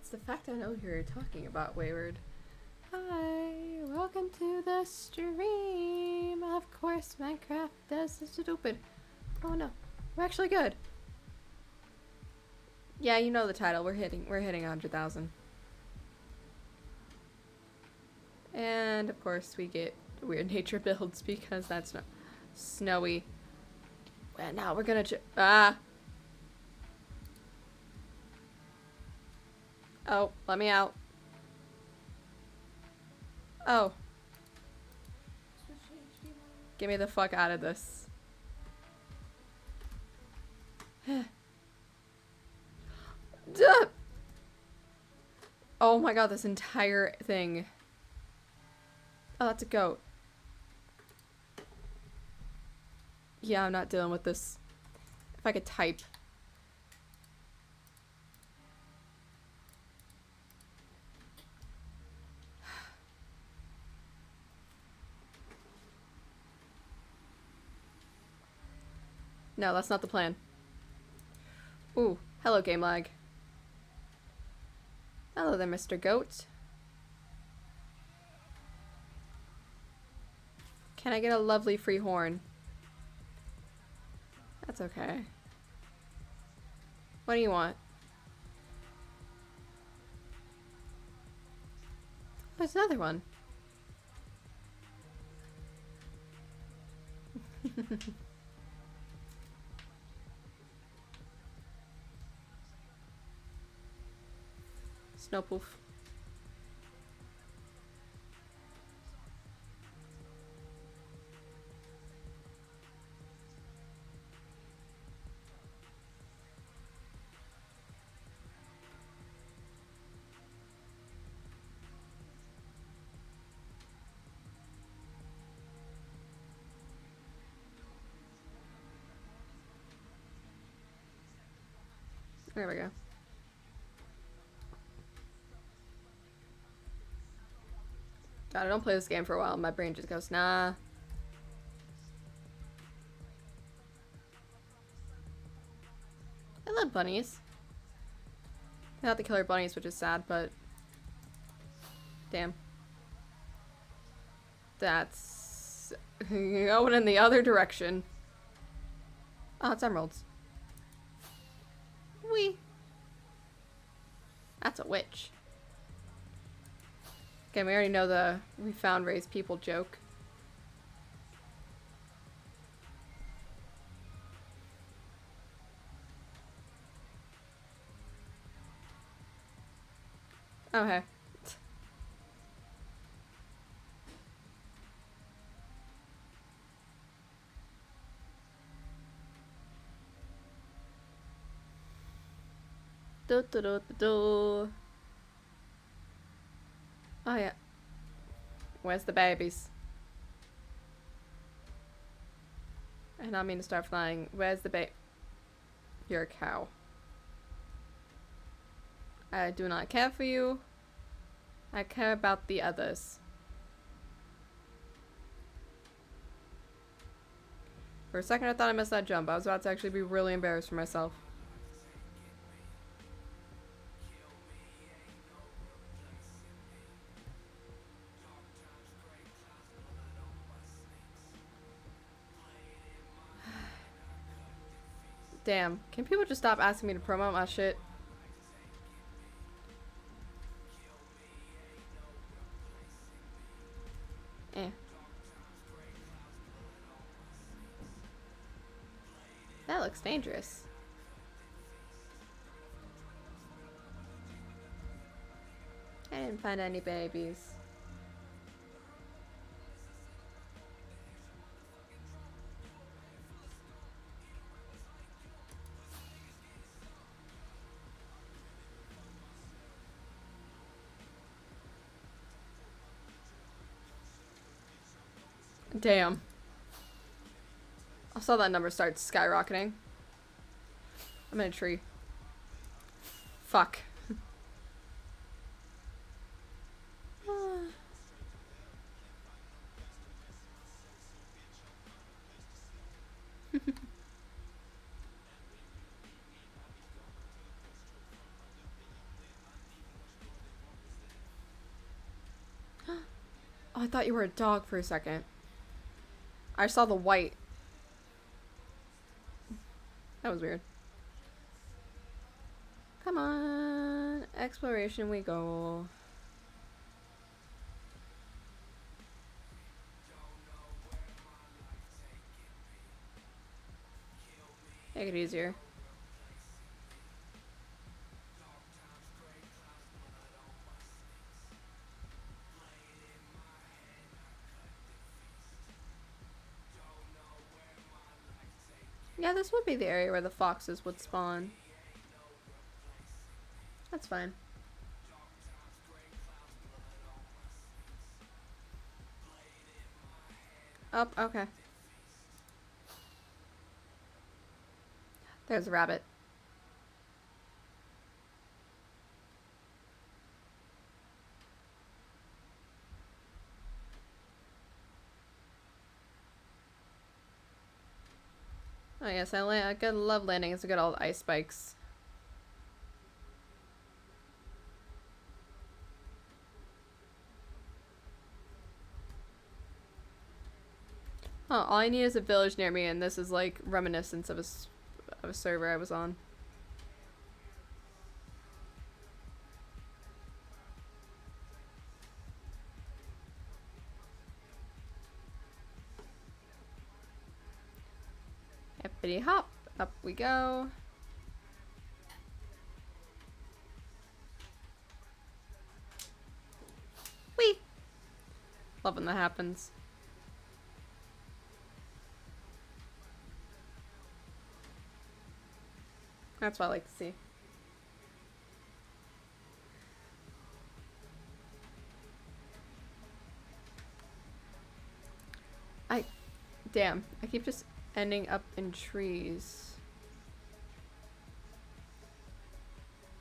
It's the fact I know who you're talking about, Wayward. Hi, welcome to the stream. Of course, Minecraft does this stupid. Oh no, we're actually good. Yeah, you know the title. We're hitting 100,000. And of course, we get weird nature builds because that's not snowy. And now we're gonna Oh, let me out. Oh. Get me the fuck out of this. Duh! Oh my god, this entire thing. Oh, that's a goat. Yeah, I'm not dealing with this. If I could type. No, that's not the plan. Ooh, hello game lag. Hello there, Mr. Goat. Can I get a lovely free horn? That's okay. What do you want? There's another one. Snowpoof. There we go. God, I don't play this game for a while. My brain just goes, nah. I love bunnies. I have to kill our bunnies, which is sad, but... Damn. That's... going in the other direction. Oh, it's emeralds. Wee. That's a witch. Okay, we already know the we found raised people joke. Okay. Do, do, do, do, do. Oh yeah. Where's the babies? I not mean to start flying. Where's the You're a cow. I do not care for you. I care about the others. For a second I thought I missed that jump. I was about to actually be really embarrassed for myself. Damn. Can people just stop asking me to promote my shit? Eh. That looks dangerous. I didn't find any babies. Damn. I saw that number start skyrocketing. I'm in a tree. Fuck. I thought you were a dog for a second. I saw the white. That was weird. Come on. Exploration we go. Make it easier. Yeah, this would be the area where the foxes would spawn. That's fine. Oh, okay. There's a rabbit. Oh yes, I love landing. It's a good old ice spikes. Oh, all I need is a village near me, and this is like reminiscence of a server I was on. Hippity hop, up we go. Whee! Love when that happens. That's what I like to see. Damn, I keep just ending up in trees.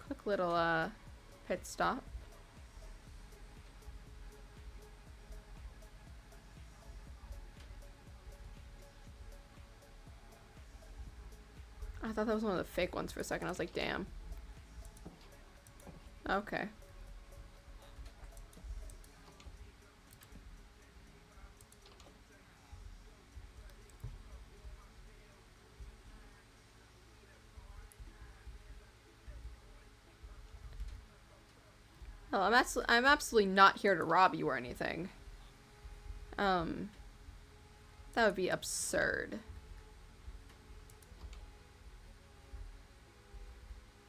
Quick little, pit stop. I thought that was one of the fake ones for a second. I was like, damn. Okay. Oh, I'm absolutely not here to rob you or anything. That would be absurd.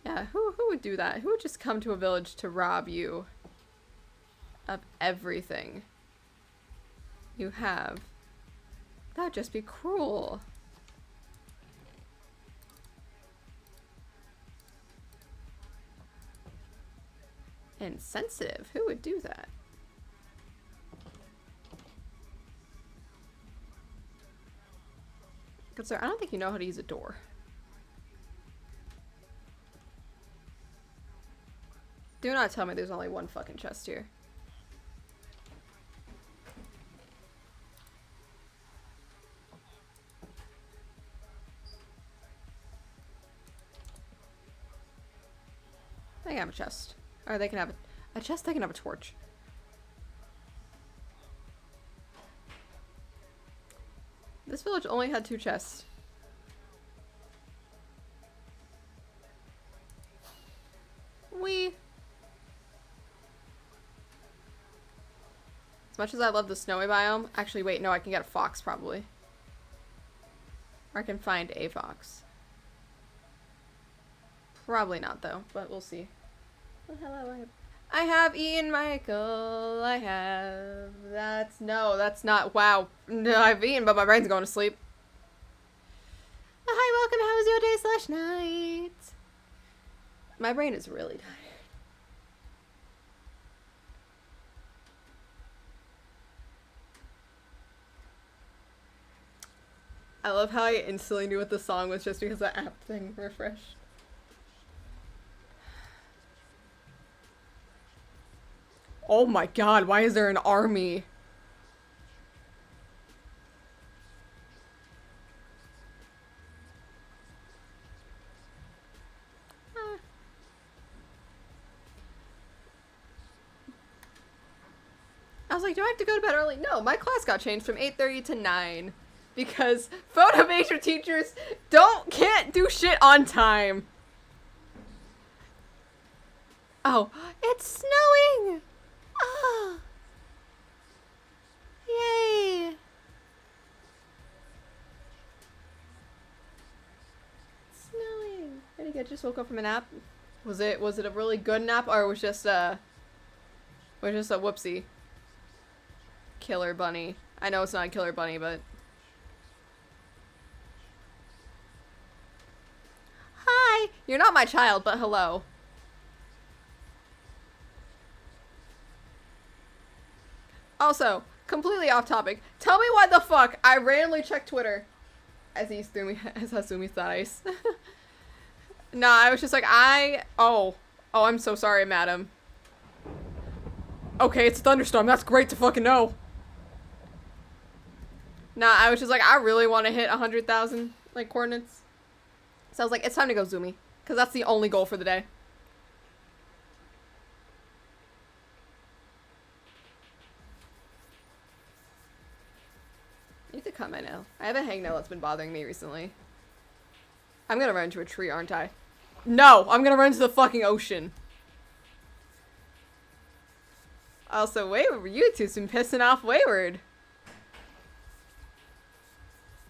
Yeah, who would do that? Who would just come to a village to rob you of everything you have? That would just be cruel. Insensitive. Who would do that? Good sir, I don't think you know how to use a door. Do not tell me there's only one fucking chest here. They can have a chest. Or they can have a chest, they can have a torch. This village only had 2 chests. As much as I love the snowy biome, actually wait, no, I can get a fox probably. Or I can find a fox. Probably not though, but we'll see. Oh, hello, I have Ian Michael, I have... That's not, wow. No, I've eaten, but my brain's going to sleep. Hi, welcome, how was your day / night? My brain is really tired. I love how I instantly knew what the song was just because the app thing refreshed. Oh my god, why is there an army? I was like, do I have to go to bed early? No, my class got changed from 8:30 to 9. Because photo major teachers can't do shit on time. Oh, it's snowing! Oh. Yay! It's snowing. I think I just woke up from a nap. Was it a really good nap, or was just a whoopsie? Killer bunny. I know it's not a killer bunny, but hi! You're not my child, but hello. Also, completely off topic. Tell me why the fuck I randomly checked Twitter as Hasumi Thais. Nah, I was just like, oh, I'm so sorry, madam. Okay, it's a thunderstorm. That's great to fucking know. Nah, I was just like, I really want to hit 100,000, like, coordinates. So I was like, it's time to go zoomie. Because that's the only goal for the day. I need to cut my nail. I have a hangnail that's been bothering me recently. I'm gonna run into a tree, aren't I? No! I'm gonna run into the fucking ocean. Also, Wayward, you two's been pissing off Wayward.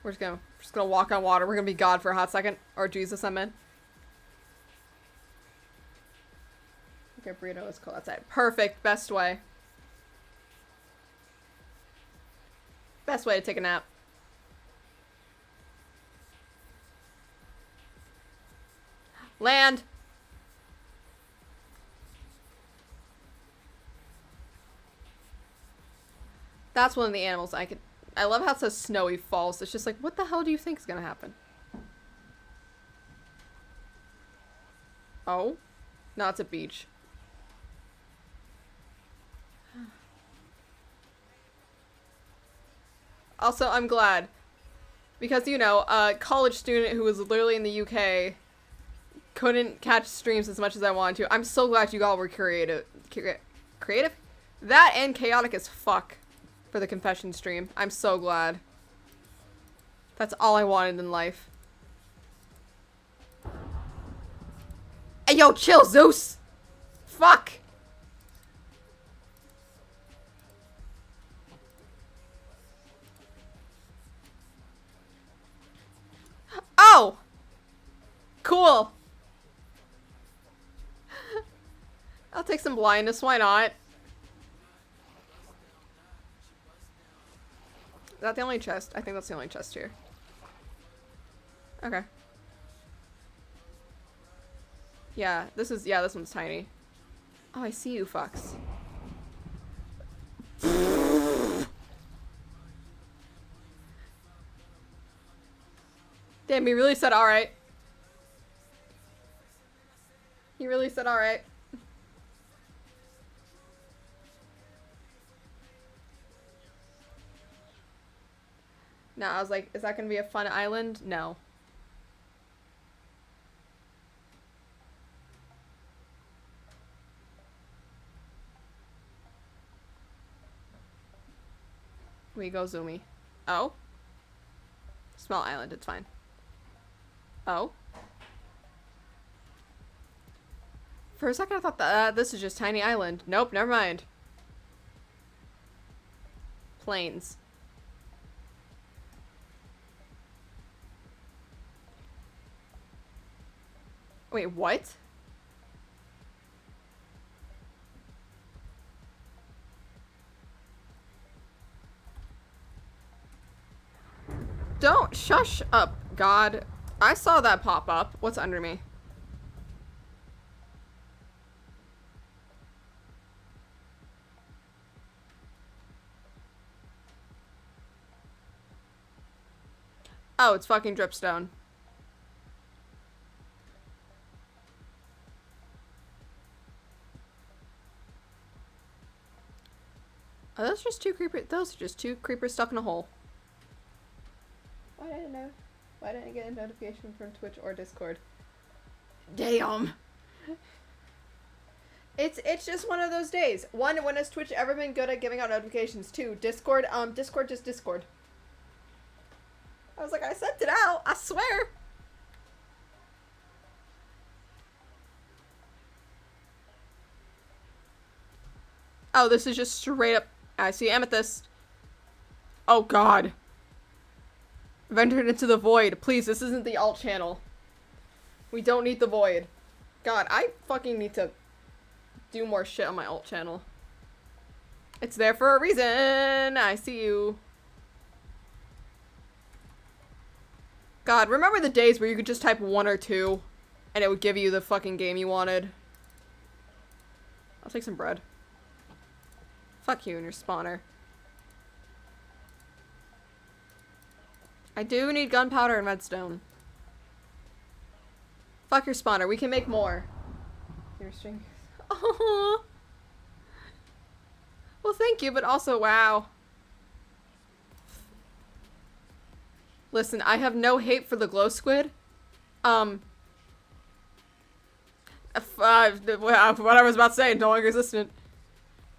We're just gonna walk on water. We're gonna be God for a hot second. Or Jesus, I meant. Okay, burrito is cold outside. Perfect. Best way. Best way to take a nap. Land! That's one of the animals I love how it says snowy falls. It's just like, what the hell do you think is gonna happen? Oh? No, it's a beach. Also, I'm glad. Because, you know, a college student who was literally in the UK couldn't catch streams as much as I wanted to. I'm so glad you all were creative? That and chaotic as fuck for the confession stream. I'm so glad. That's all I wanted in life. Hey, yo, chill, Zeus! Fuck! Oh! Cool. I'll take some blindness, why not? Is that the only chest? I think that's the only chest here. Okay. Yeah, this one's tiny. Oh, I see you, fucks. Damn, he really said alright. He really said alright. No, I was like, is that gonna be a fun island? No. We go zoomy. Oh? Small island, it's fine. Oh? For a second I thought that this is just tiny island. Nope, never mind. Plains. Wait, what? Don't shush up, God. I saw that pop up. What's under me? Oh, it's fucking dripstone. Are those just two creepers? Those are just two creepers stuck in a hole. Why didn't I know? Why didn't I get a notification from Twitch or Discord? Damn! It's just one of those days. One, when has Twitch ever been good at giving out notifications? Two, Discord, Discord just Discord. I was like, I sent it out, I swear. Oh, this is just straight up. I see amethyst. Oh god. I've entered into the void. Please, this isn't the alt channel. We don't need the void. God, I fucking need to do more shit on my alt channel. It's there for a reason. I see you. God, remember the days where you could just type 1 or 2 and it would give you the fucking game you wanted? I'll take some bread. Fuck you and your spawner. I do need gunpowder and redstone. Fuck your spawner. We can make more. Your string. Oh. Well, thank you, but also, wow. Listen, I have no hate for the glow squid. What I was about to say, no longer existent.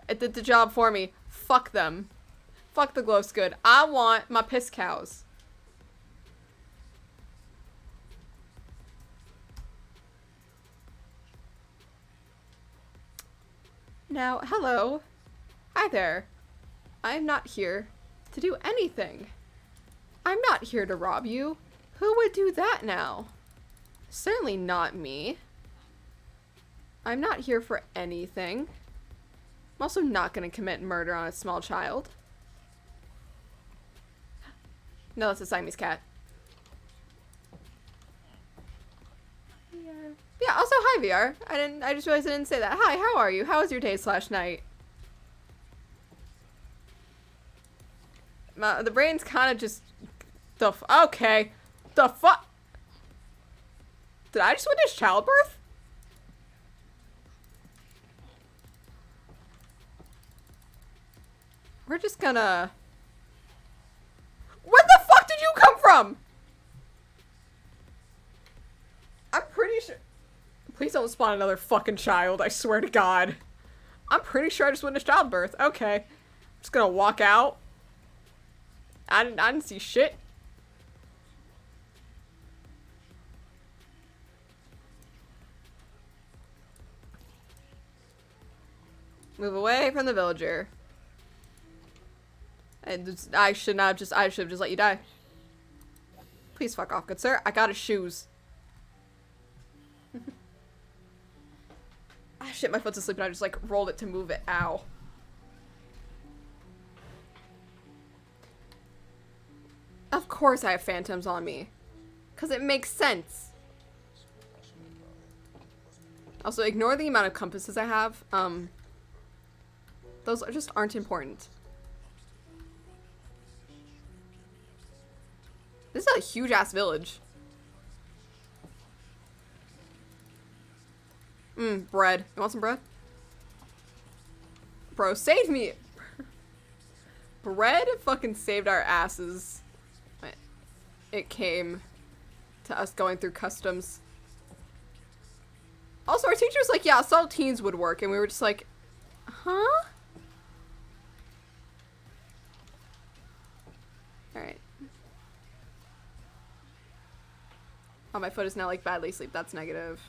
It did the job for me. Fuck them. Fuck the glow squid. I want my piss cows. Now, hello. Hi there. I'm not here to do anything. I'm not here to rob you. Who would do that now? Certainly not me. I'm not here for anything. I'm also not going to commit murder on a small child. No, that's a Siamese cat. Yeah, also hi VR. I just realized I didn't say that. Hi, how are you? How was your day / night? The brain's kind of just okay. The fuck? Did I just witness childbirth? We're just gonna... Where the fuck did you come from? I'm pretty sure... Please don't spawn another fucking child, I swear to God. I'm pretty sure I just witnessed childbirth. Okay. I'm just gonna walk out. I didn't see shit. Move away from the villager. I should have just let you die. Please fuck off, good sir. I got his shoes. Ah, shit, my foot's asleep and I just, like, rolled it to move it. Ow. Of course I have phantoms on me. Because it makes sense. Also, ignore the amount of compasses I have. Those just aren't important. This is a huge-ass village. Bread. You want some bread? Bro, save me! Bread fucking saved our asses. It came to us going through customs. Also, our teacher was like, yeah, saltines would work, and we were just like, huh? Alright. Oh, my foot is now, like, badly asleep. That's negative.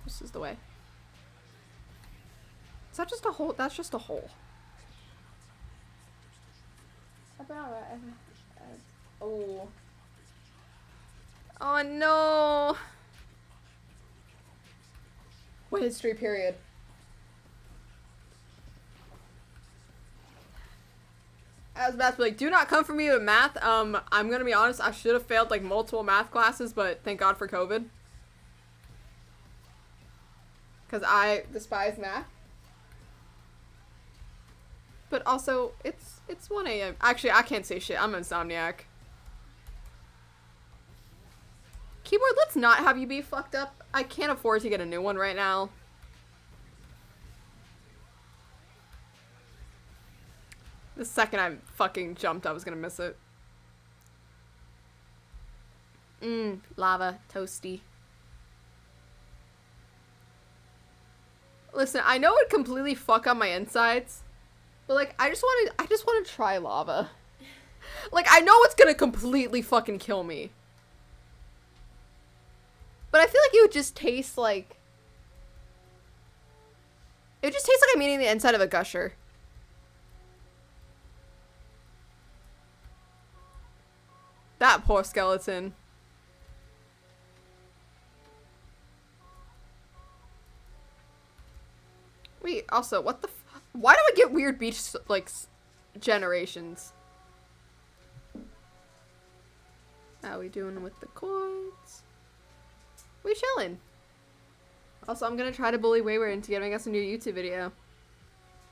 This is the way. Is that just a hole? That's just a hole. Oh. Oh no. What history period? I was about to be like, do not come for me with math. I'm gonna be honest, I should have failed like multiple math classes, but thank God for COVID. Because I despise math. But also, it's 1 a.m. Actually, I can't say shit. I'm an insomniac. Keyboard, let's not have you be fucked up. I can't afford to get a new one right now. The second I fucking jumped, I was gonna miss it. Lava. Toasty. Listen, I know it completely fuck up my insides, but like I just want to try lava. Like I know it's gonna completely fucking kill me, but I feel like it would just taste like. It would just taste like I'm eating the inside of a gusher. That poor skeleton. Wait, also, what the why do I get weird beach, like, generations? How we doing with the coins? We chillin'. Also, I'm gonna try to bully Wayward into giving us a new YouTube video.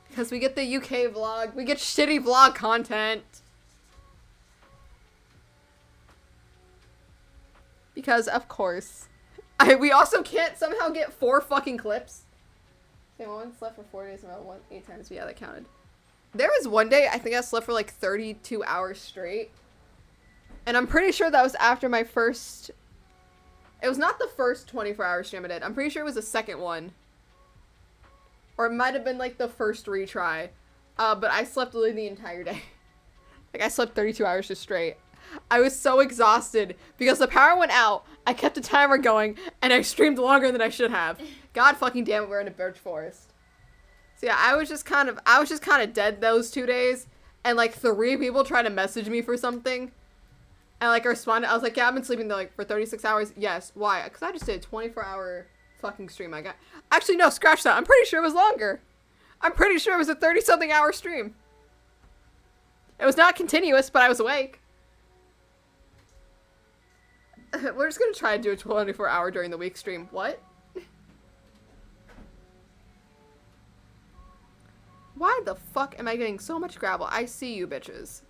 Because we get the UK vlog. We get shitty vlog content. Because, of course. We also can't somehow get 4 fucking clips. Okay, one slept for 4 days and about 8 times. Yeah, that counted. There was one day, I think I slept for like 32 hours straight. And I'm pretty sure that was after my first... It was not the first 24-hour stream I did. I'm pretty sure it was the second one. Or it might have been like the first retry. But I slept literally the entire day. Like I slept 32 hours just straight. I was so exhausted because the power went out. I kept the timer going and I streamed longer than I should have. God fucking damn it, we're in a birch forest. So yeah, I was just kind of dead those 2 days, and like 3 people tried to message me for something. And like I responded, I was like, yeah, I've been sleeping like for 36 hours. Yes, why? Because I just did a 24-hour fucking stream. Actually no, scratch that. I'm pretty sure it was longer. I'm pretty sure it was a 30-something hour stream. It was not continuous, but I was awake. We're just gonna try to do a 24-hour during the week stream. What? Why the fuck am I getting so much gravel? I see you bitches.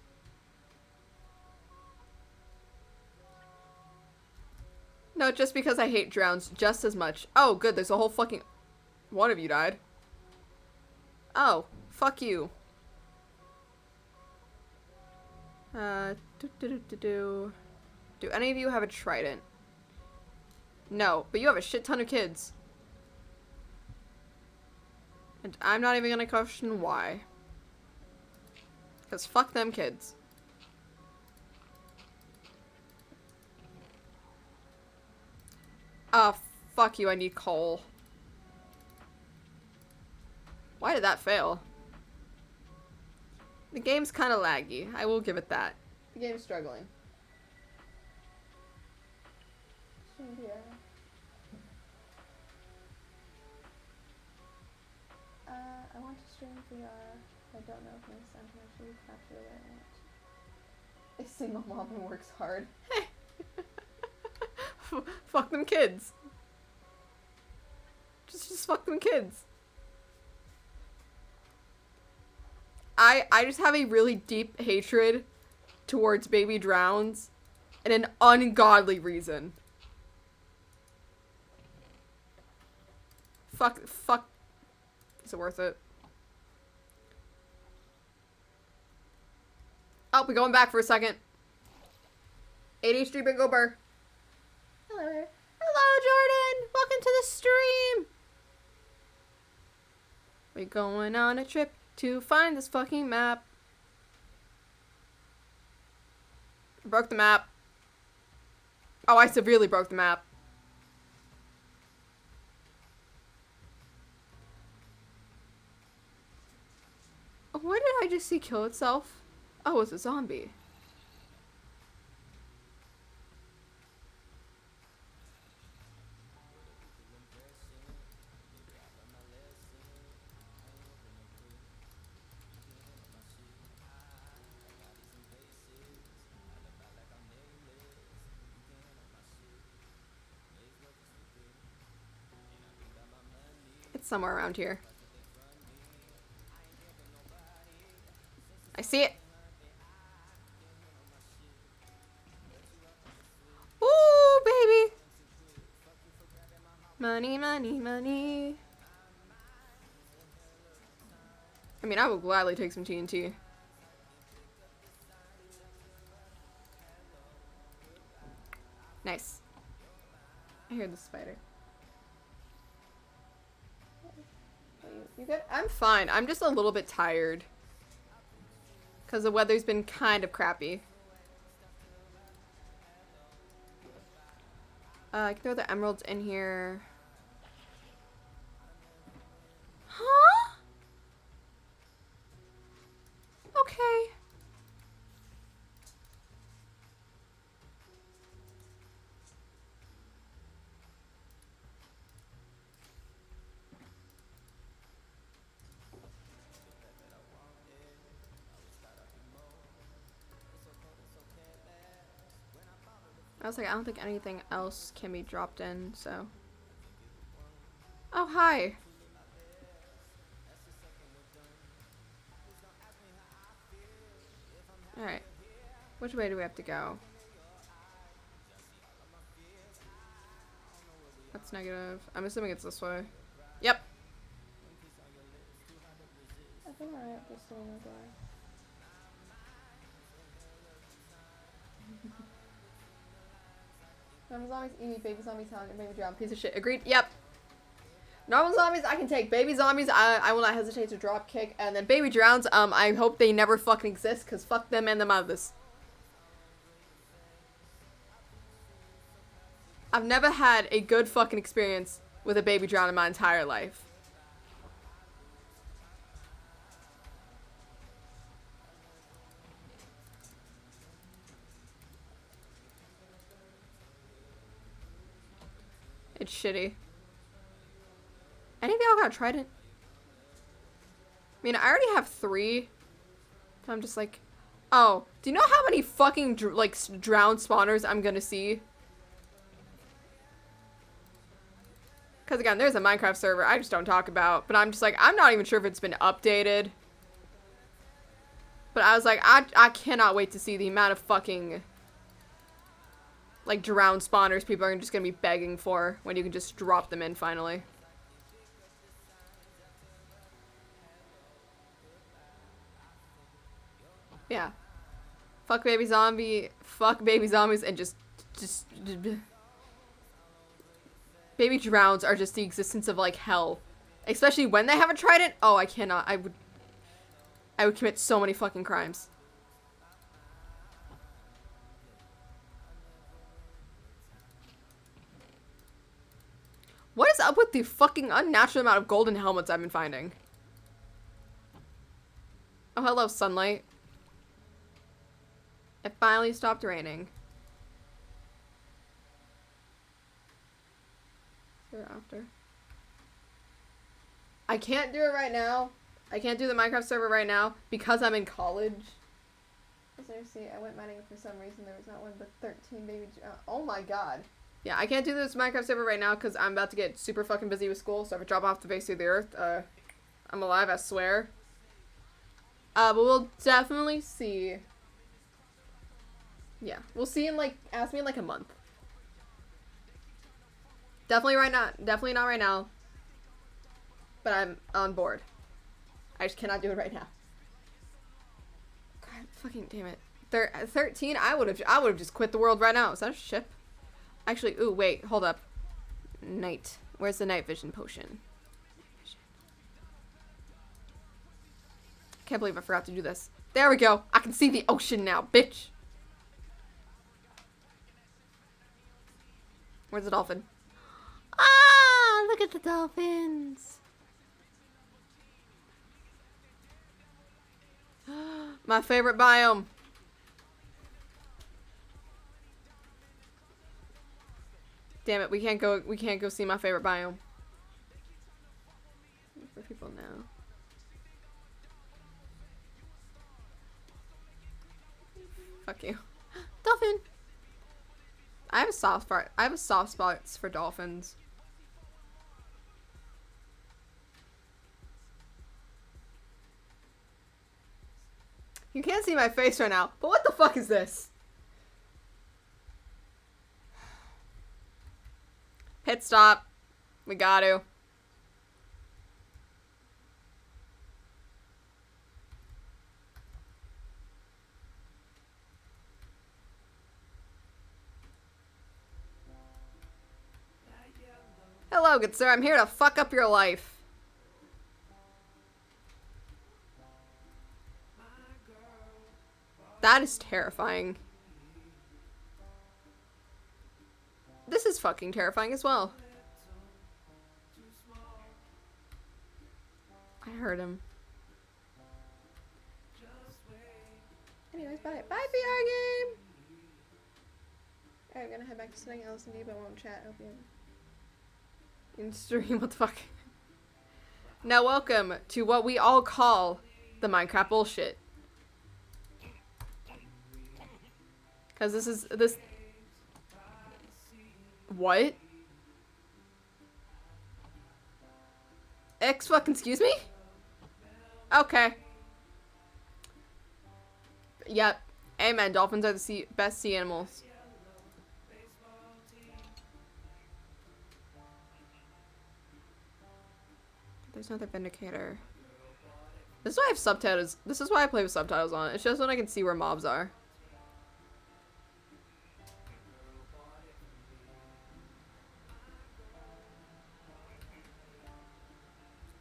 No, just because I hate drowns just as much. Oh, good. There's a whole fucking... One of you died. Oh, fuck you. Do any of you have a trident? No, but you have a shit ton of kids. And I'm not even gonna question why. Because fuck them kids. Fuck you, I need coal. Why did that fail? The game's kind of laggy. I will give it that. The game's struggling. Yeah. I want to stream VR. I don't know if my son can actually capture what I want. A single mom who works hard. Hey! Fuck them kids. Just fuck them kids. I just have a really deep hatred towards baby drowns and an ungodly reason. Fuck. Is it worth it? Oh, we're going back for a second. ADHD Bingo Burr. Hello there. Hello, Jordan! Welcome to the stream! We're going on a trip to find this fucking map. I broke the map. Oh, I severely broke the map. What did I just see kill itself? Oh, it's a zombie. It's somewhere around here. I see it. Ooh, baby. Money, money, money. I mean, I will gladly take some TNT. Nice. I hear the spider. You good? I'm fine. I'm just a little bit tired. Because the weather's been kind of crappy. I can throw the emeralds in here. Huh? Okay. I was like, I don't think anything else can be dropped in, so. Oh, hi. Alright. Which way do we have to go? That's negative. I'm assuming it's this way. Yep. I think I have to stay in the door. Normal zombies, Evie, baby zombies, Helen, and baby drown. Piece of shit. Agreed? Yep. Normal zombies, I can take. Baby zombies, I will not hesitate to drop kick. And then baby drowns, I hope they never fucking exist, because fuck them and them out of this. I've never had a good fucking experience with a baby drown in my entire life. It's shitty. Any of y'all got a trident? I mean, I already have 3. So I'm just like, oh, do you know how many fucking drowned spawners I'm gonna see? Because again, there's a Minecraft server I just don't talk about, but I'm just like, I'm not even sure if it's been updated. But I was like, I cannot wait to see the amount of fucking like drowned spawners people are just gonna be begging for when you can just drop them in finally. Yeah. Fuck baby zombie, fuck baby zombies, and just baby drowns are just the existence of like hell. Especially when they have a trident. Oh, I cannot. I would commit so many fucking crimes. What is up with the fucking unnatural amount of golden helmets I've been finding? Oh, hello, sunlight. It finally stopped raining. After. I can't do it right now. I can't do the Minecraft server right now because I'm in college. Seriously, I went mining for some reason. There was not one but 13 baby. Oh my god. Yeah, I can't do this Minecraft server right now because I'm about to get super fucking busy with school. So if I drop off the face of the earth, I'm alive, I swear. But we'll definitely see. Yeah, we'll see in like, ask me in like a month. Definitely right now. Definitely not right now. But I'm on board. I just cannot do it right now. God, fucking damn it. 13. I would have just quit the world right now. Is that a ship? Actually, ooh, wait, hold up. Night. Where's the night vision potion? Can't believe I forgot to do this. There we go. I can see the ocean now, bitch. Where's the dolphin? Ah, look at the dolphins. My favorite biome. Damn it, we can't go see my favorite biome. For people now. Fuck you. Dolphin. I have a soft spots for dolphins. You can't see my face right now, but what the fuck is this? Pit stop. We got to. Hello, good sir. I'm here to fuck up your life. That is terrifying. This is fucking terrifying as well. I heard him. Anyways, bye. Bye, VR game! Alright, I'm gonna head back to studying LSD, but won't chat. Hope you in stream. What the fuck? Now, welcome to what we all call the Minecraft bullshit. Because this. What? Excuse me? Okay. Yep. Amen. Dolphins are the best sea animals. There's another vindicator. This is why I have subtitles. This is why I play with subtitles on. It's just when I can see where mobs are.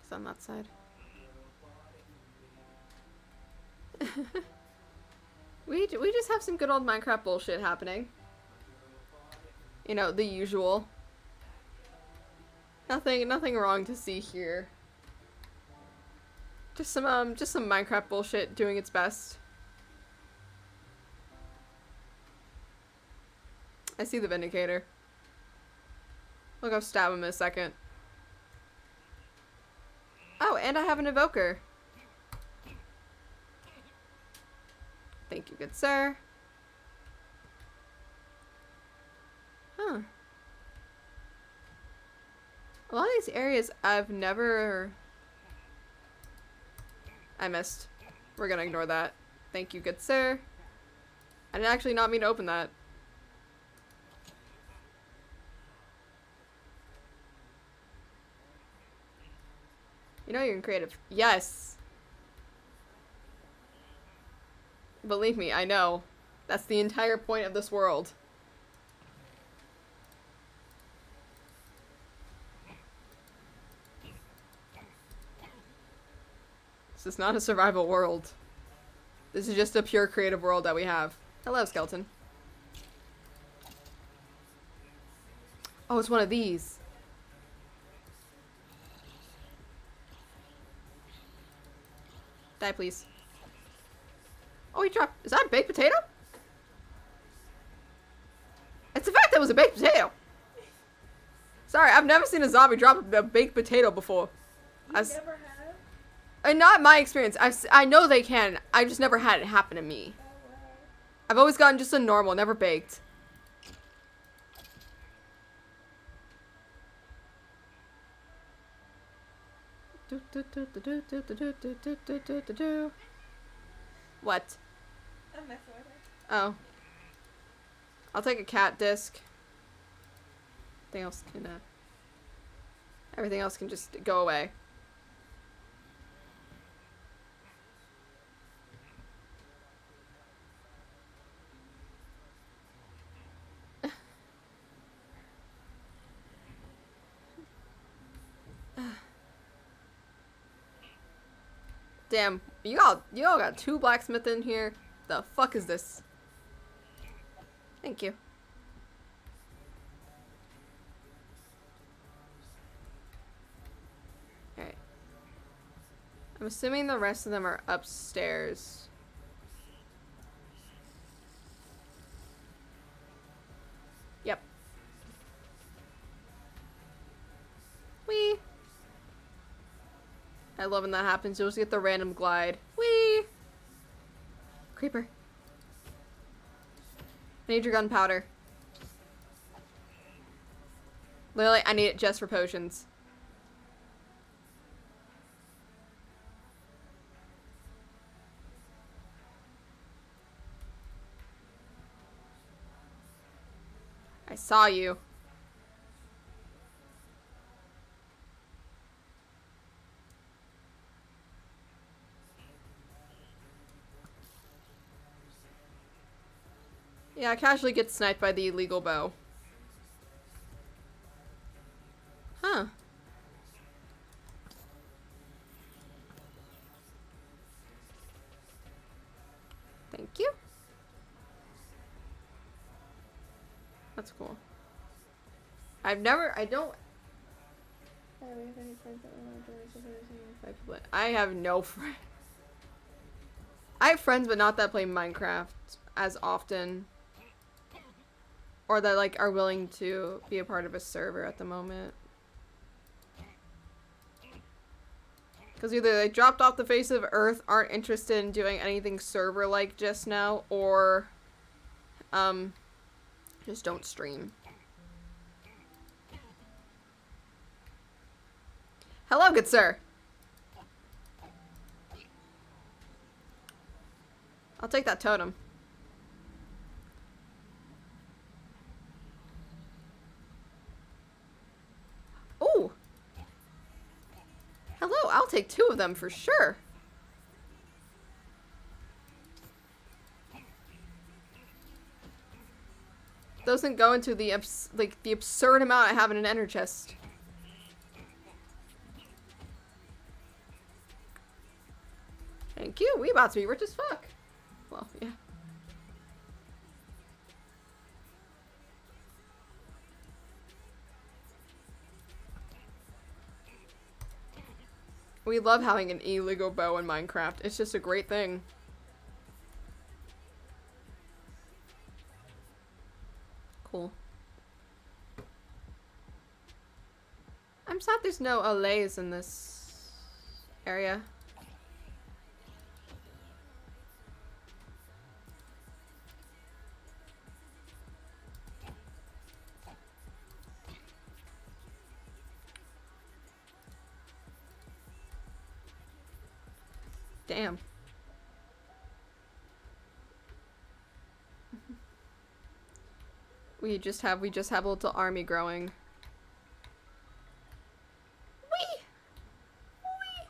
It's on that side. we just have some good old Minecraft bullshit happening. You know, the usual. Nothing wrong to see here. Just some Minecraft bullshit doing its best. I see the Vindicator. I'll go stab him in a second. Oh, and I have an evoker. Thank you, good sir. Huh. A lot of these areas I've never... I missed. We're gonna ignore that. Thank you, good sir. I did actually not mean to open that. You know you're creative. Yes. Believe me, I know. That's the entire point of this world. This is not a survival world. This is just a pure creative world that we have. Hello, skeleton. Oh, it's one of these. Die, please. Oh, he dropped. Is that a baked potato? It's the fact that it was a baked potato. Sorry, I've never seen a zombie drop a baked potato before. You never have? And not my experience. I know they can. I've just never had it happen to me. Oh, wow. I've always gotten just a normal, never baked. What? I'm messing with it. Oh. I'll take a cat disc. Everything else can just go away. Damn, you all got 2 blacksmith in here. The fuck is this? Thank you. Alright. I'm assuming the rest of them are upstairs. Yep. Whee! I love when that happens. You'll just get the random glide. Whee! Creeper. I need your gunpowder. Literally, I need it just for potions. I saw you. Yeah, I casually get sniped by the illegal bow. Huh. Thank you. That's cool. I don't have any friends that want to join us. I have no friends. I have friends, but not that play Minecraft as often. Or that, like, are willing to be a part of a server at the moment. Because either they dropped off the face of Earth, aren't interested in doing anything server-like just now, or, just don't stream. Hello, good sir. I'll take that totem. Ooh. Hello, I'll take 2 of them for sure. Doesn't go into the the absurd amount I have in an ender chest. Thank you. We about to be rich as fuck. Well, yeah. We love having an illegal bow in Minecraft. It's just a great thing. Cool. I'm sad there's no allays in this area. Damn. We just have a little army growing. Wee! Wee!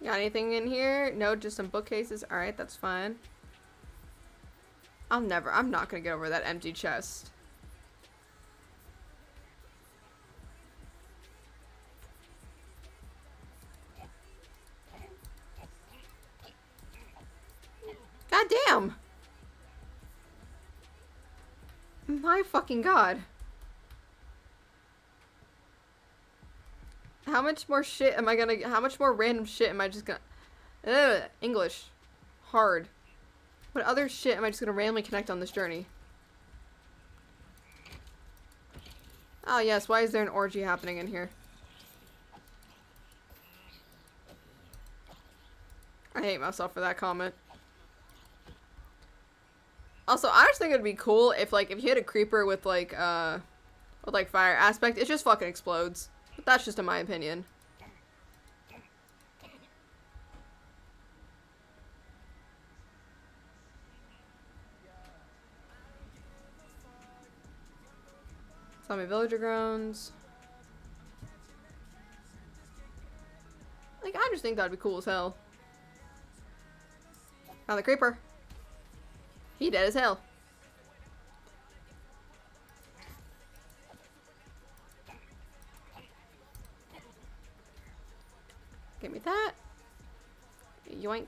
Got anything in here? No, just some bookcases. Alright, that's fine. I'm not gonna get over that empty chest. God damn! My fucking god. How much more shit am I gonna, how much more random shit am I just gonna, English. Hard. What other shit am I just gonna randomly connect on this journey? Oh yes, why is there an orgy happening in here? I hate myself for that comment. Also, I just think it'd be cool if, like, if you hit a creeper with, like, fire aspect, it just fucking explodes. But that's just in my opinion. Zombie villager grounds. Like, I just think that'd be cool as hell. Now the creeper. He dead as hell. Give me that. Yoink.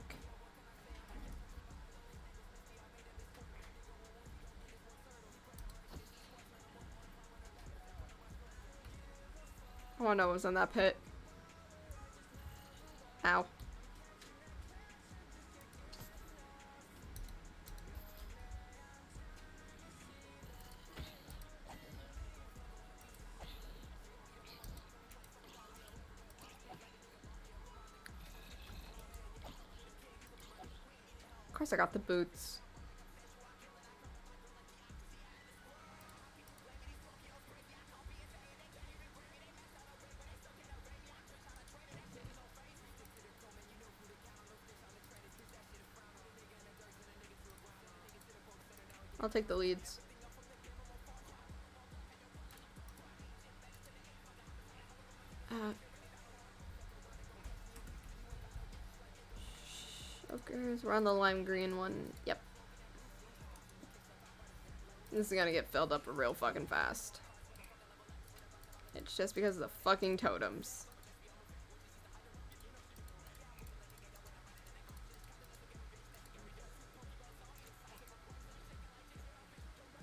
I wanna know what was in that pit. Ow. Of course I got the boots. I'll take the leads. Shulkers. We're on the lime green one. Yep. This is gonna get filled up real fucking fast. It's just because of the fucking totems.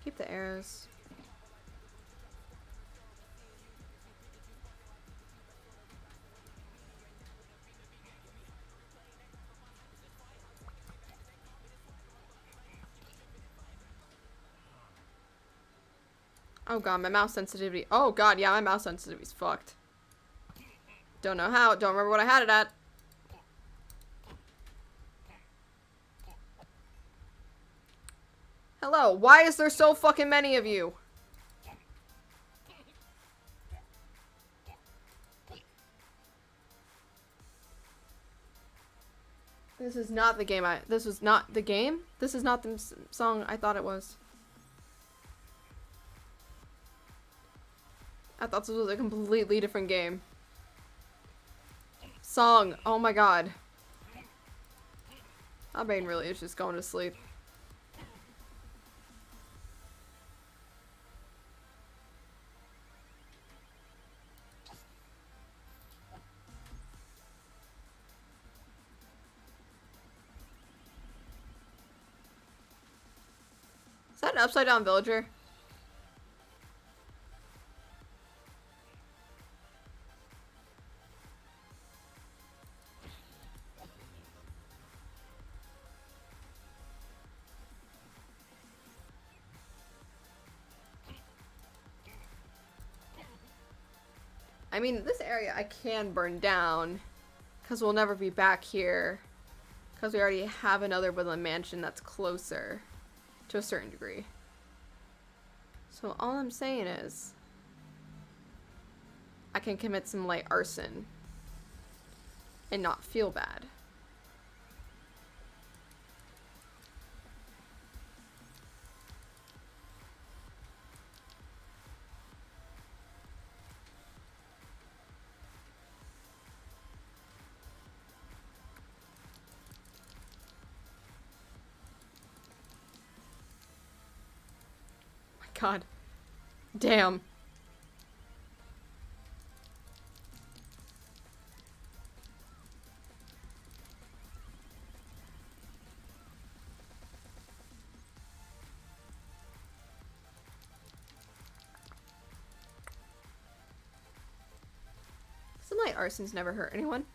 Keep the arrows. Oh god, my mouse sensitivity. Oh god, yeah, my mouse sensitivity's fucked. Don't know how. Don't remember what I had it at. Hello, why is there so fucking many of you? This is not the game this was not the game? This is not the song I thought it was. I thought this was a completely different game. Song, oh my god. My brain really is just going to sleep. Is that an upside down villager? I mean, this area I can burn down, because we'll never be back here, because we already have another woodland mansion that's closer, to a certain degree. So all I'm saying is, I can commit some light arson, and not feel bad. God. Damn. Some light arson's never hurt anyone.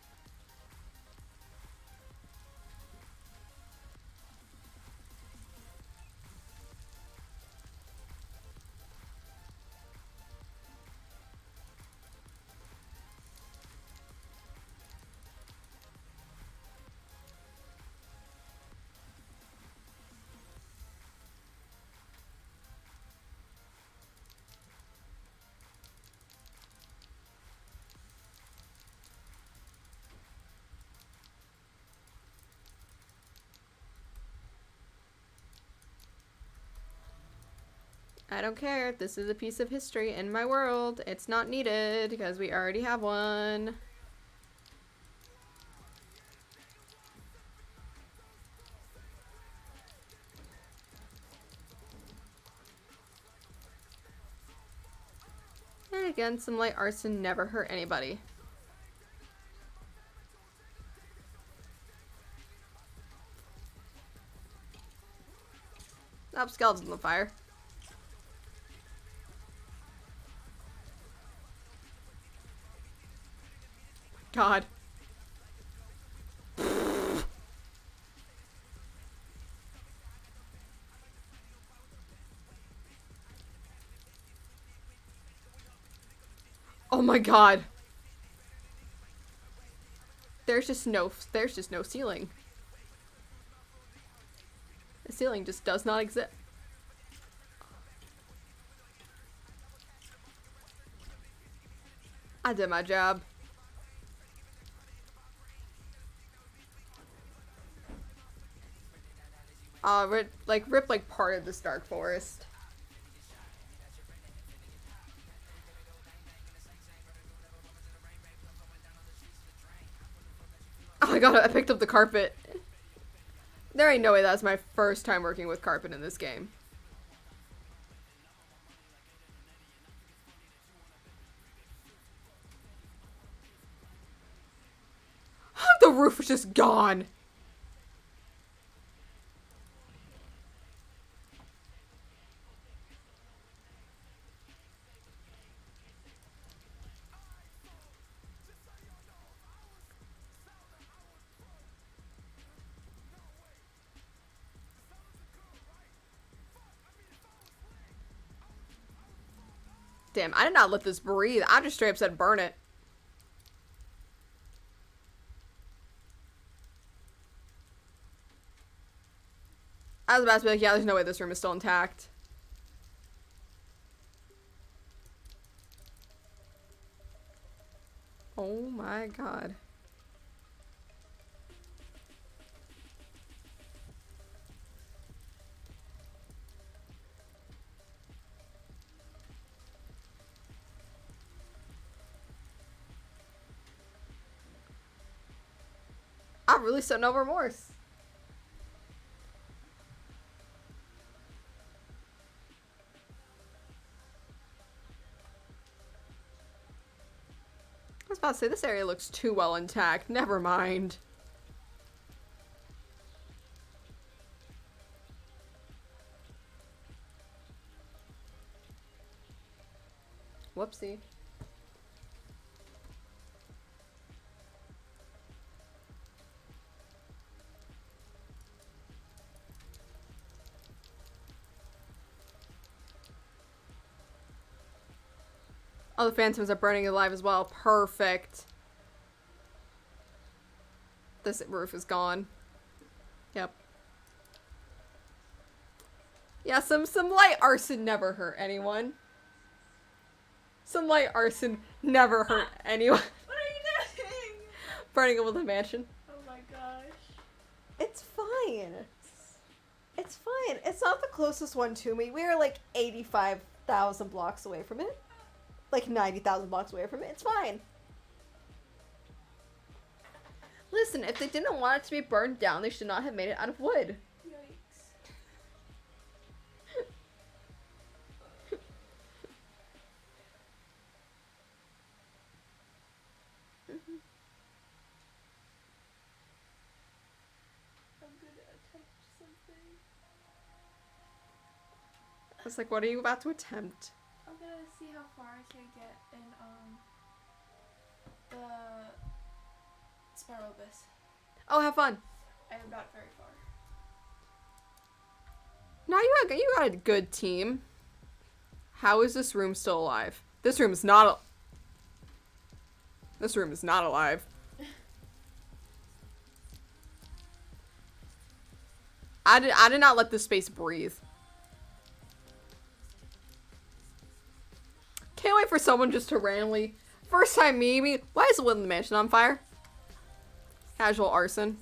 I don't care. This is a piece of history in my world. It's not needed because we already have one. And again, some light arson never hurt anybody. Oh, skeletons on the fire. God. Oh my god. There's just no ceiling. The ceiling just does not exist. I did my job. Rip like part of this dark forest. Oh my god, I picked up the carpet. There ain't no way that's my first time working with carpet in this game. The roof was just gone. damn, I did not let this breathe. I just straight up said burn it. I was about to be like, yeah, there's no way this room is still intact. Oh my god. I really said no remorse. I was about to say, this area looks too well intact. Never mind. Whoopsie. Oh, the phantoms are burning alive as well. Perfect. This roof is gone. Yep. Yeah, some light arson never hurt anyone. Some light arson never hurt anyone. What are you doing? Burning up with the mansion. Oh my gosh. It's fine. It's fine. It's not the closest one to me. We are like 85,000 blocks away from it. Like 90,000 blocks away from it. It's fine. Listen, if they didn't want it to be burned down, they should not have made it out of wood. Yikes. I'm gonna attempt something. I was like, what are you about to attempt? I'm gonna see how far I can get in the spiral abyss. Oh, have fun. I'm not very far. No, you got a good team. How is this room still alive? This room is not This room is not alive. I did not let this space breathe. Can't wait for someone just to randomly... First time me, why is the wood in the mansion on fire? Casual arson.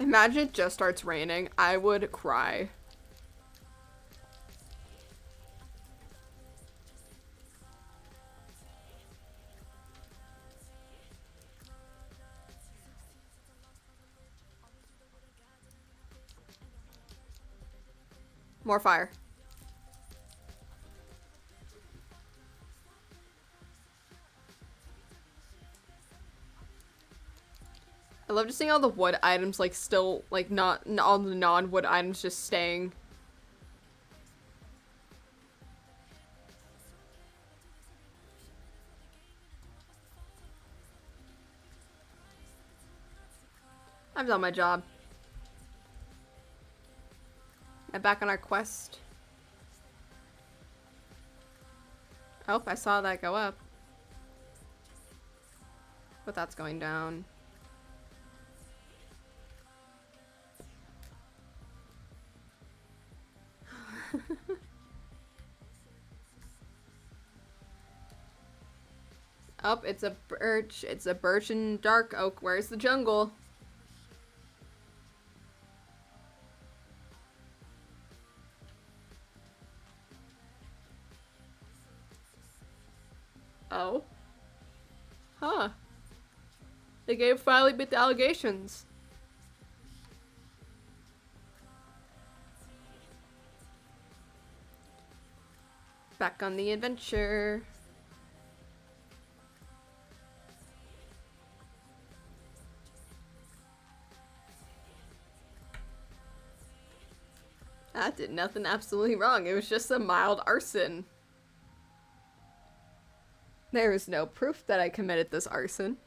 Imagine it just starts raining. I would cry. More fire. I love just seeing all the wood items, like, still, like, not all the non-wood items just staying. I've done my job. And back on our quest. Oh, I saw that go up. But that's going down. Oh, it's a birch. It's a birch and dark oak. Where's the jungle? Oh. Huh. They gave finally bit the allegations. Back on the adventure. That did nothing absolutely wrong. It was just a mild arson. There is no proof that I committed this arson.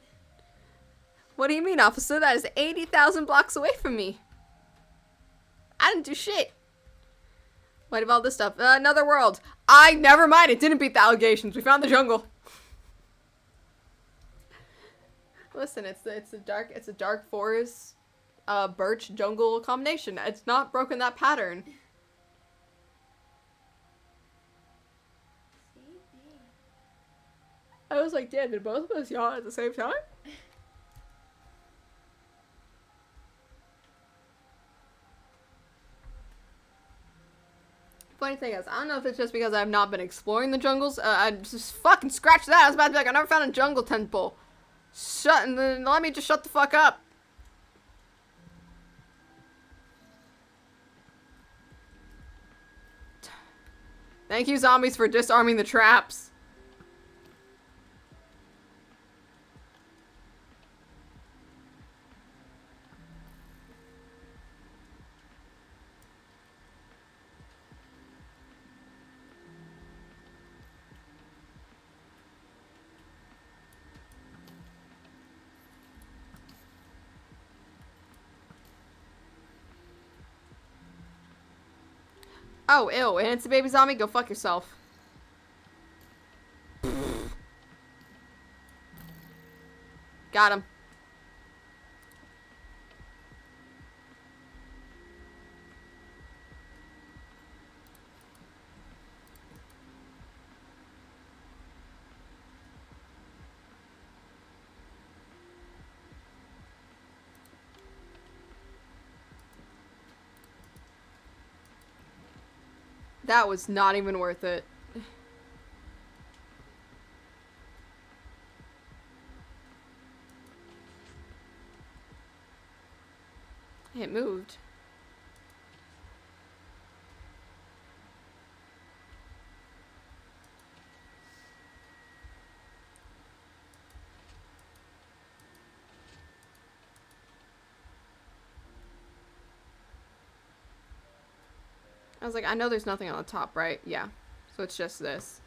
What do you mean, officer? That is 80,000 blocks away from me. I didn't do shit. What about this stuff? Another world. Never mind. It didn't beat the allegations. We found the jungle. Listen, it's a dark forest, birch jungle combination. It's not broken that pattern. I was like, damn, did both of us yawn at the same time? Funny thing is, I don't know if it's just because I've not been exploring the jungles. I just fucking scratch that. I was about to be like, I never found a jungle temple. Let me just shut the fuck up. Thank you, zombies, for disarming the traps. Oh, ew, and it's a baby zombie? Go fuck yourself. Got him. That was not even worth it. It moved. I was like, I know there's nothing on the top, right? Yeah. So it's just this.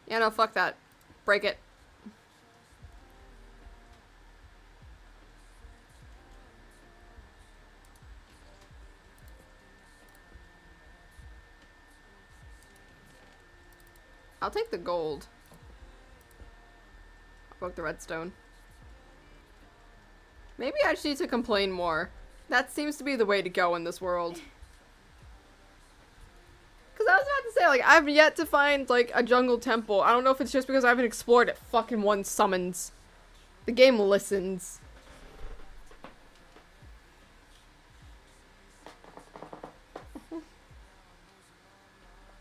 Yeah, no, fuck that. Break it. I'll take the gold. I'll broke the redstone. Maybe I just need to complain more. That seems to be the way to go in this world. Because I was about to say, like, I've yet to find, like, a jungle temple. I don't know if it's just because I haven't explored it. Fucking one summons. The game listens.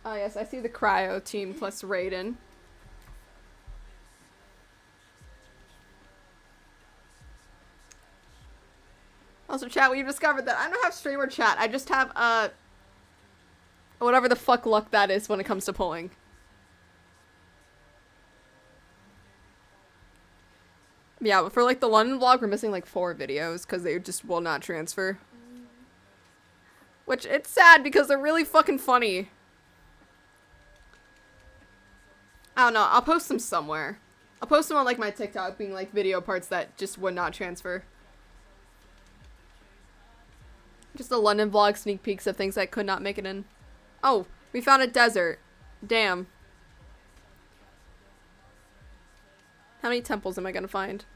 Oh yes, I see the cryo team plus Raiden. Also, chat, we've discovered that I don't have streamer chat. I just have, whatever the fuck luck that is when it comes to pulling. Yeah, but for, like, the London vlog, we're missing, like, 4 videos because they just will not transfer. Which, it's sad because they're really fucking funny. I don't know, I'll post them somewhere. I'll post them on, like, my TikTok being, like, video parts that just would not transfer. Just the London vlog sneak peeks of things that could not make it in. Oh, we found a desert. Damn. How many temples am I gonna find?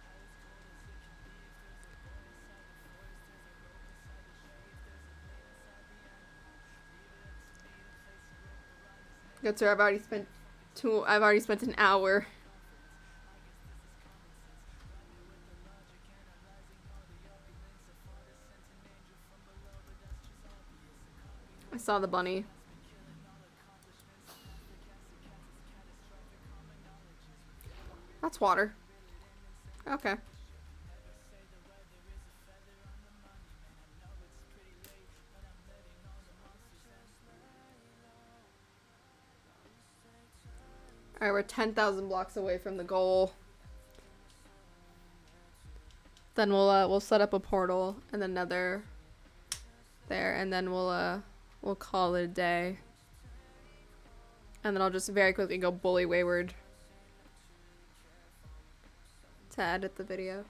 Good sir, I've already spent an hour. I saw the bunny. That's water. Okay. Alright, we're 10,000 blocks away from the goal. Then we'll set up a portal and then another there, and then we'll call it a day. And then I'll just very quickly go bully wayward to edit the video.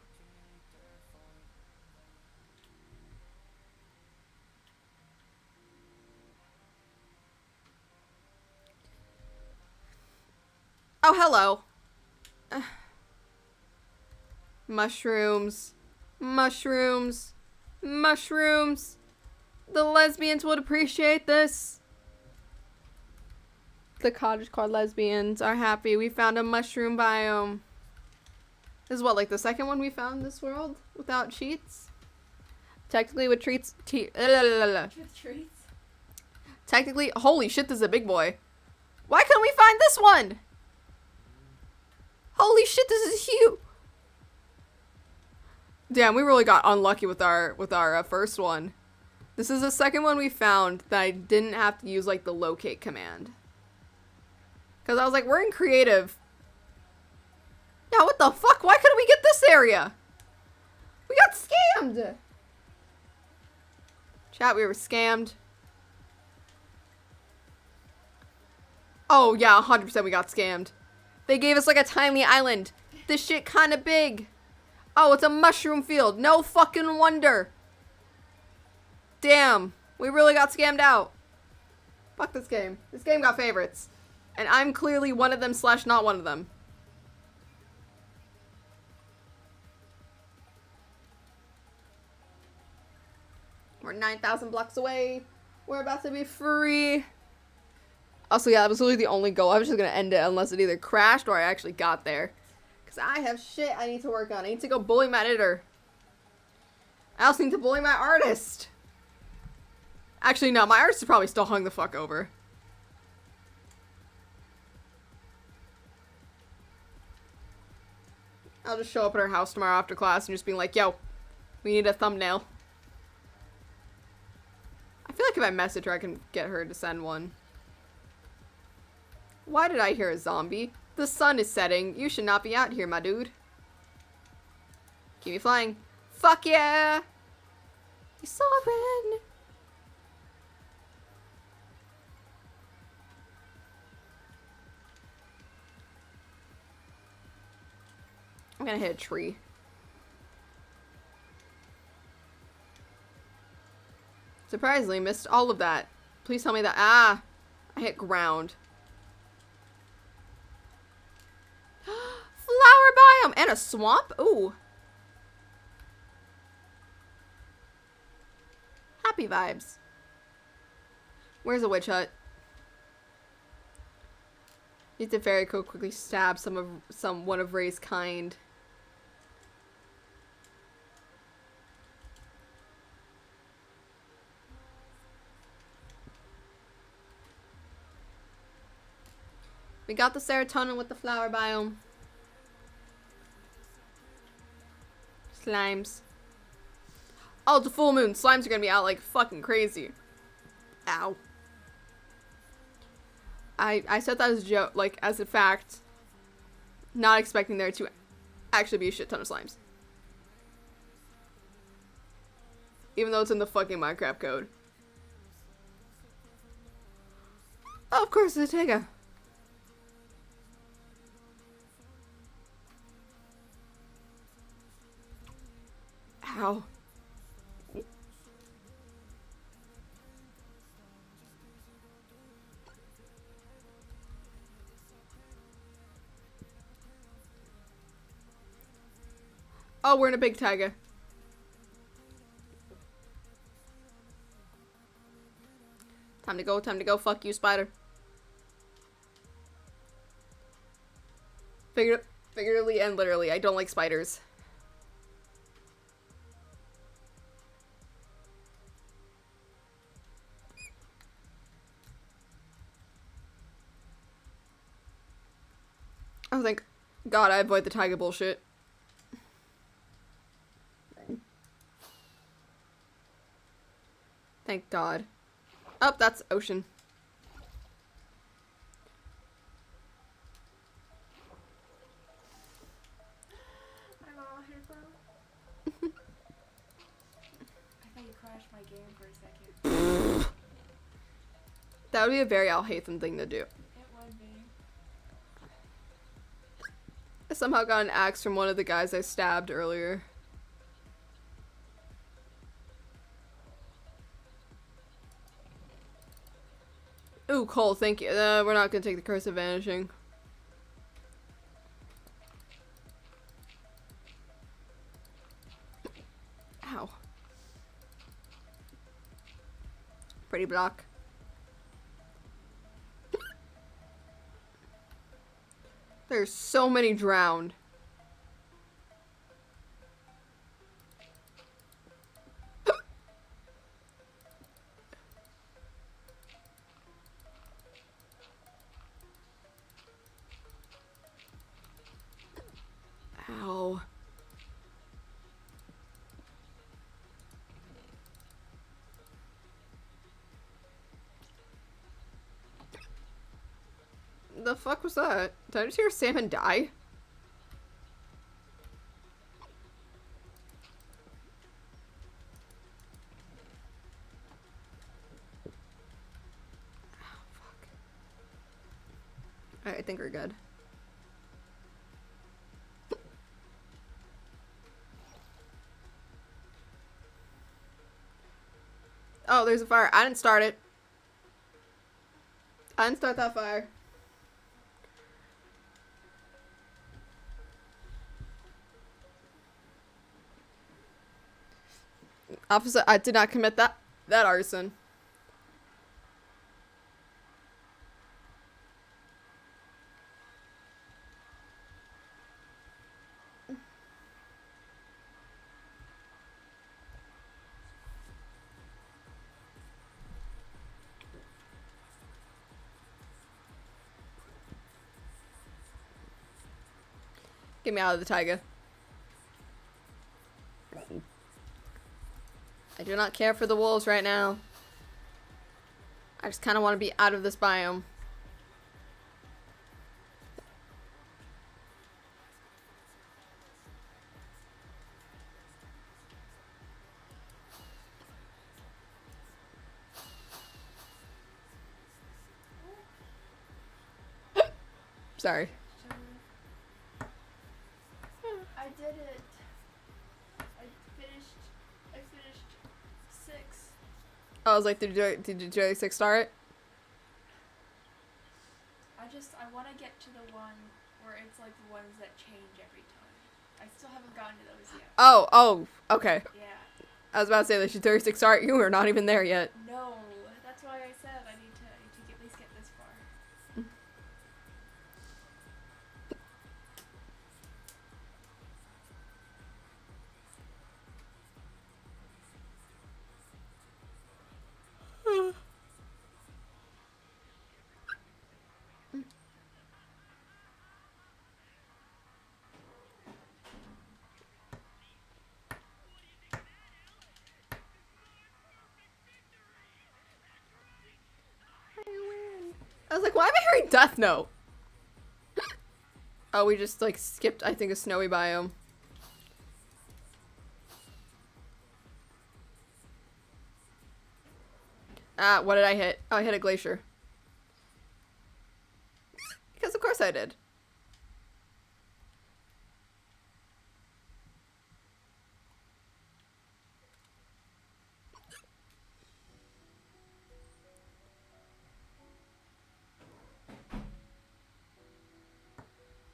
Oh, hello. Mushrooms. Mushrooms. Mushrooms. The lesbians would appreciate this. The cottagecore lesbians are happy. We found a mushroom biome. This is what, like the second one we found in this world without cheats? Technically with treats. With treats. Technically, holy shit, this is a big boy. Why couldn't we find this one? Holy shit, this is huge. Damn, we really got unlucky with our first one. This is the second one we found that I didn't have to use like the locate command. Cause I was like, we're in creative. Yeah, what the fuck? Why couldn't we get this area? We got scammed. Chat, we were scammed. Oh yeah, 100% we got scammed. They gave us like a tiny island. This shit kinda big. Oh, it's a mushroom field. No fucking wonder. Damn, we really got scammed out. Fuck this game. This game got favorites. And I'm clearly one of them / not one of them. We're 9,000 blocks away. We're about to be free. Also, yeah, that was literally the only goal. I was just gonna end it unless it either crashed or I actually got there. Because I have shit I need to work on. I need to go bully my editor. I also need to bully my artist. Actually, no, my artist is probably still hung the fuck over. I'll just show up at her house tomorrow after class and just be like, yo, we need a thumbnail. I feel like if I message her, I can get her to send one. Why did I hear a zombie? The sun is setting. You should not be out here, my dude. Keep me flying. Fuck yeah! You soaring. I'm gonna hit a tree. Surprisingly, missed all of that. Please tell me that. Ah! I hit ground. Flower biome! And a swamp? Ooh. Happy vibes. Where's a witch hut? Need to very quickly stab one of Ray's kind. We got the serotonin with the flower biome. Slimes. Oh, it's a full moon. Slimes are gonna be out like fucking crazy. Ow. I said that as a joke, like, as a fact. Not expecting there to actually be a shit ton of slimes. Even though it's in the fucking Minecraft code. Oh, of course, it's a Tega. Ow. Oh, we're in a big taiga. Time to go, time to go. Fuck you, spider. Figuratively and literally, I don't like spiders. Oh, thank God I avoid the taiga bullshit. Thank God. Oh, that's ocean. I'm all here, bro. I thought you crashed my game for a second. That would be a very Alhaitham thing to do. It would be. I somehow got an axe from one of the guys I stabbed earlier. Ooh, coal, thank you. We're not gonna take the curse of vanishing. Ow. Pretty block. There's so many drowned. Ow. The fuck was that? Did I just hear salmon die? Oh, fuck. Alright, I think we're good. Oh, there's a fire. I didn't start it. I didn't start that fire. Officer, I did not commit that arson. Get me out of the taiga. I do not care for the wolves right now. I just kind of want to be out of this biome. Sorry. I did it. I finished 6. I was like, did you do 6 star it? I want to get to the one where it's like the ones that change every time. I still haven't gotten to those yet. Oh, okay. Yeah. I was about to say that you 36 star it. You are not even there yet. No, that's why I said I need to at least get this far. I was like, why am I hearing Death Note? Oh, we just like skipped, I think, a snowy biome. Ah, what did I hit? Oh, I hit a glacier. Because of course I did.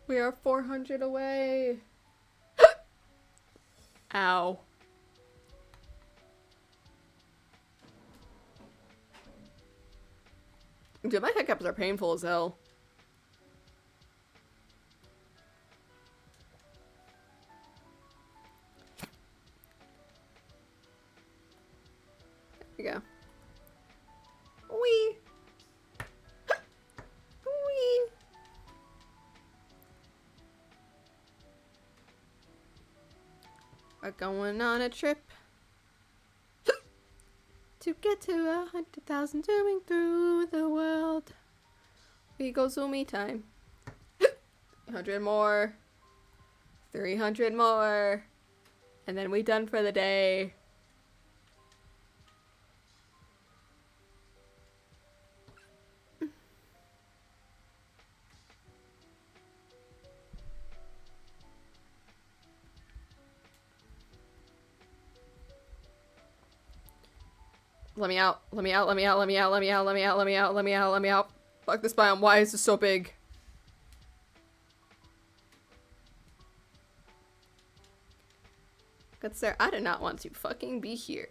We are 400 away. Ow. Dude, my hiccups are painful as hell. There we go. Wee. Wee. We're going on a trip to get to 100,000 zooming through the world. We go zoomie time. 100 more. 300 more. And then we done for the day. Let me out. Let me out. Let me out. Let me out. Let me out. Let me out. Let me out. Let me out. Let me out. Fuck this biome. Why is this so big? Good sir, I do not want to fucking be here.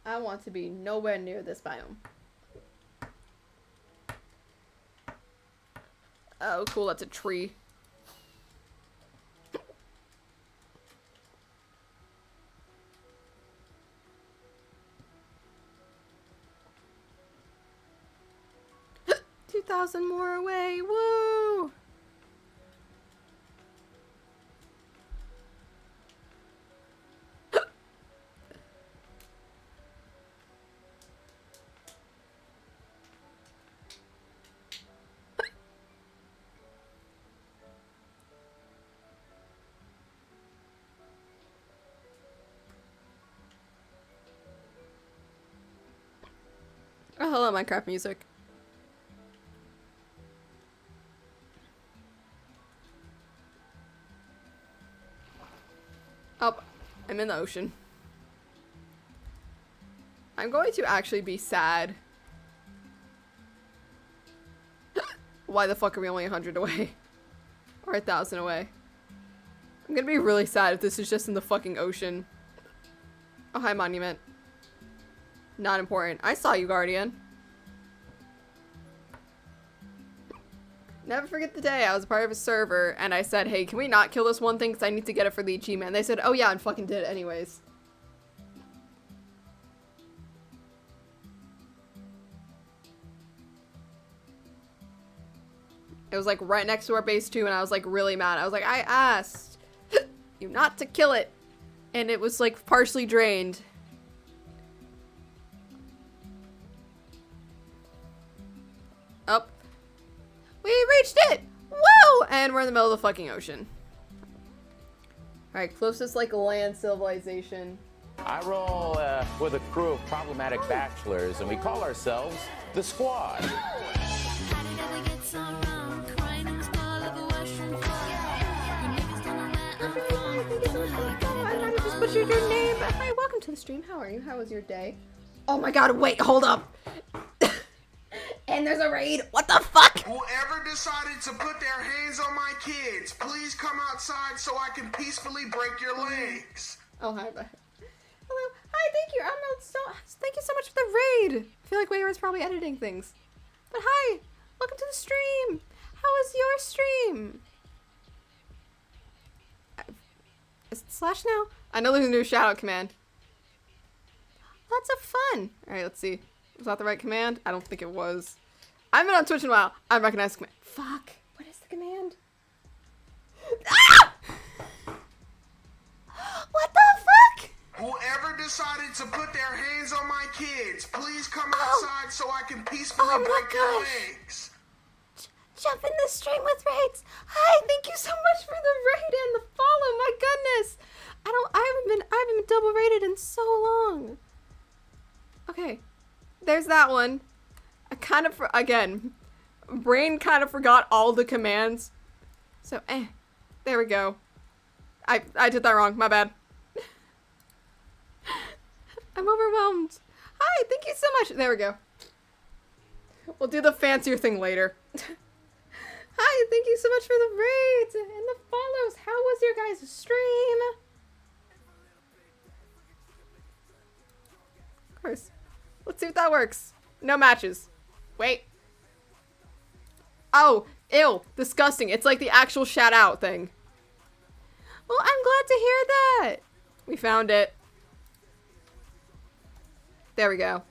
I want to be nowhere near this biome. Oh, cool, that's a tree. $2,000 more away, woo! Oh, hello, Minecraft music. Oh, I'm in the ocean. I'm going to actually be sad. Why the fuck are we only 100 away? Or 1,000 away? I'm gonna be really sad if this is just in the fucking ocean. Oh, hi, monument. Not important. I saw you, Guardian. Never forget the day I was a part of a server and I said, hey, can we not kill this one thing because I need to get it for the achievement? And they said, oh yeah, and fucking did it anyways. It was like right next to our base too, and I was like really mad. I was like, I asked you not to kill it. And it was like partially drained. Up. We reached it! Woo! And we're in the middle of the fucking ocean. Alright, closest like land civilization. I roll with a crew of problematic bachelors, and we call ourselves the Squad. I just butchered your name. Hi, welcome to the stream. How are you? How was your day? Oh my god, wait, hold up. And there's a raid. What the fuck? Whoever decided to put their hands on my kids, please come outside so I can peacefully break your legs. Oh, hi, bye. Hello. Hi, thank you, Emerald. Thank you so much for the raid. I feel like Wayward's probably editing things. But hi, welcome to the stream. How was your stream? Is it slash now? I know there's a new shout out command. Lots of fun. Alright, let's see. Was that the right command? I don't think it was. I haven't been on Twitch in a while. I recognize the command. Fuck. What is the command? Ah! What the fuck? Whoever decided to put their hands on my kids, please come outside so I can peacefully Oh my break your gosh. legs. Jump in the stream with raids. Hi, thank you so much for the raid and the follow. My goodness. I haven't been double rated in so long. Okay. There's that one. I kind of, again, brain kind of forgot all the commands. So, there we go. I did that wrong. My bad. I'm overwhelmed. Hi, thank you so much. There we go. We'll do the fancier thing later. Hi, thank you so much for the raids and the follows. How was your guys' stream? Of course. Let's see if that works. No matches. Wait. Oh, ew. Disgusting. It's like the actual shout out thing. Well, I'm glad to hear that. We found it. There we go.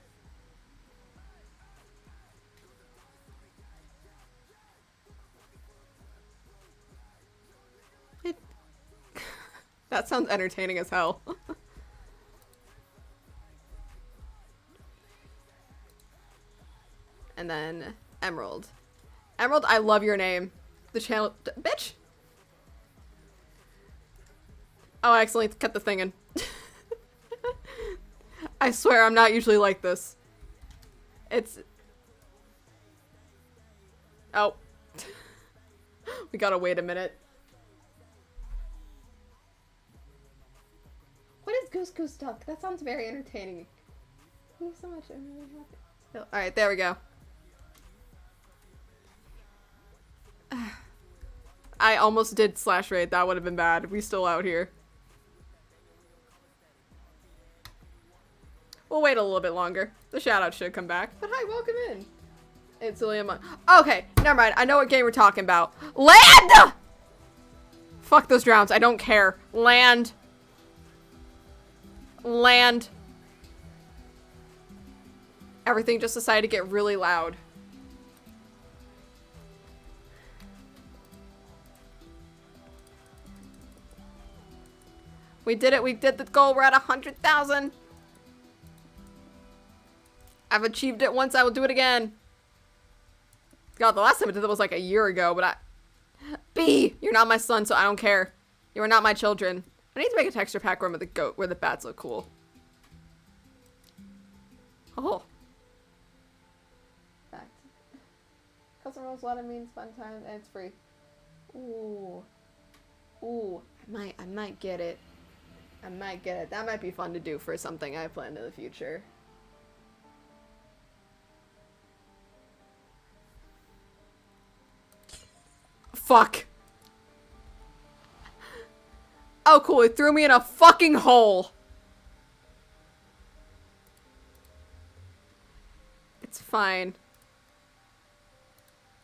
That sounds entertaining as hell. And then Emerald. Emerald, I love your name. The channel, bitch. Oh, I accidentally cut the thing in. I swear I'm not usually like this. It's... Oh. We gotta wait a minute. What is Goose Goose Duck? That sounds very entertaining. Thank you so much. I'm really happy. Alright, there we go. I almost did slash raid. That would have been bad. We still out here. We'll wait a little bit longer. The shoutouts should come back. But hi, welcome in. It's Liam. Okay, never mind. I know what game we're talking about. Land! Fuck those drowns. I don't care. Land. Land. Everything just decided to get really loud. We did it. We did the goal. We're at 100,000. I've achieved it once. I will do it again. God, the last time I did that was like a year ago, but B, you're not my son, so I don't care. You are not my children. I need to make a texture pack room with the goat where the bats look cool. Oh. Fact. Custom Rolls Water means fun time and it's free. Ooh. Ooh. I might get it. I might get it. That might be fun to do for something I plan in the future. Fuck. Oh, cool. It threw me in a fucking hole. It's fine.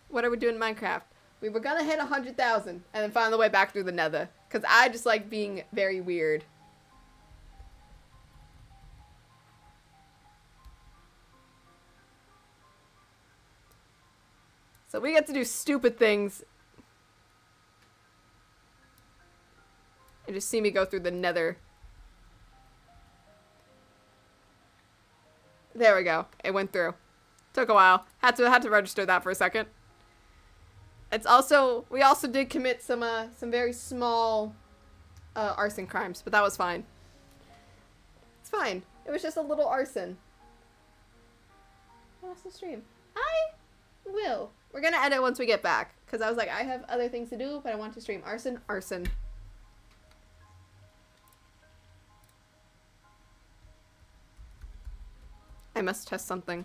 What are we doing in Minecraft? We were gonna hit 100,000 and then find the way back through the nether. Because I just like being very weird. So we get to do stupid things. And just see me go through the nether. There we go. It went through. Took a while. Had to register that for a second. It's also, we also did commit some very small arson crimes, but that was fine. It's fine. It was just a little arson. What's the stream? I will. We're gonna edit once we get back, because I was like, I have other things to do, but I want to stream arson. I must test something.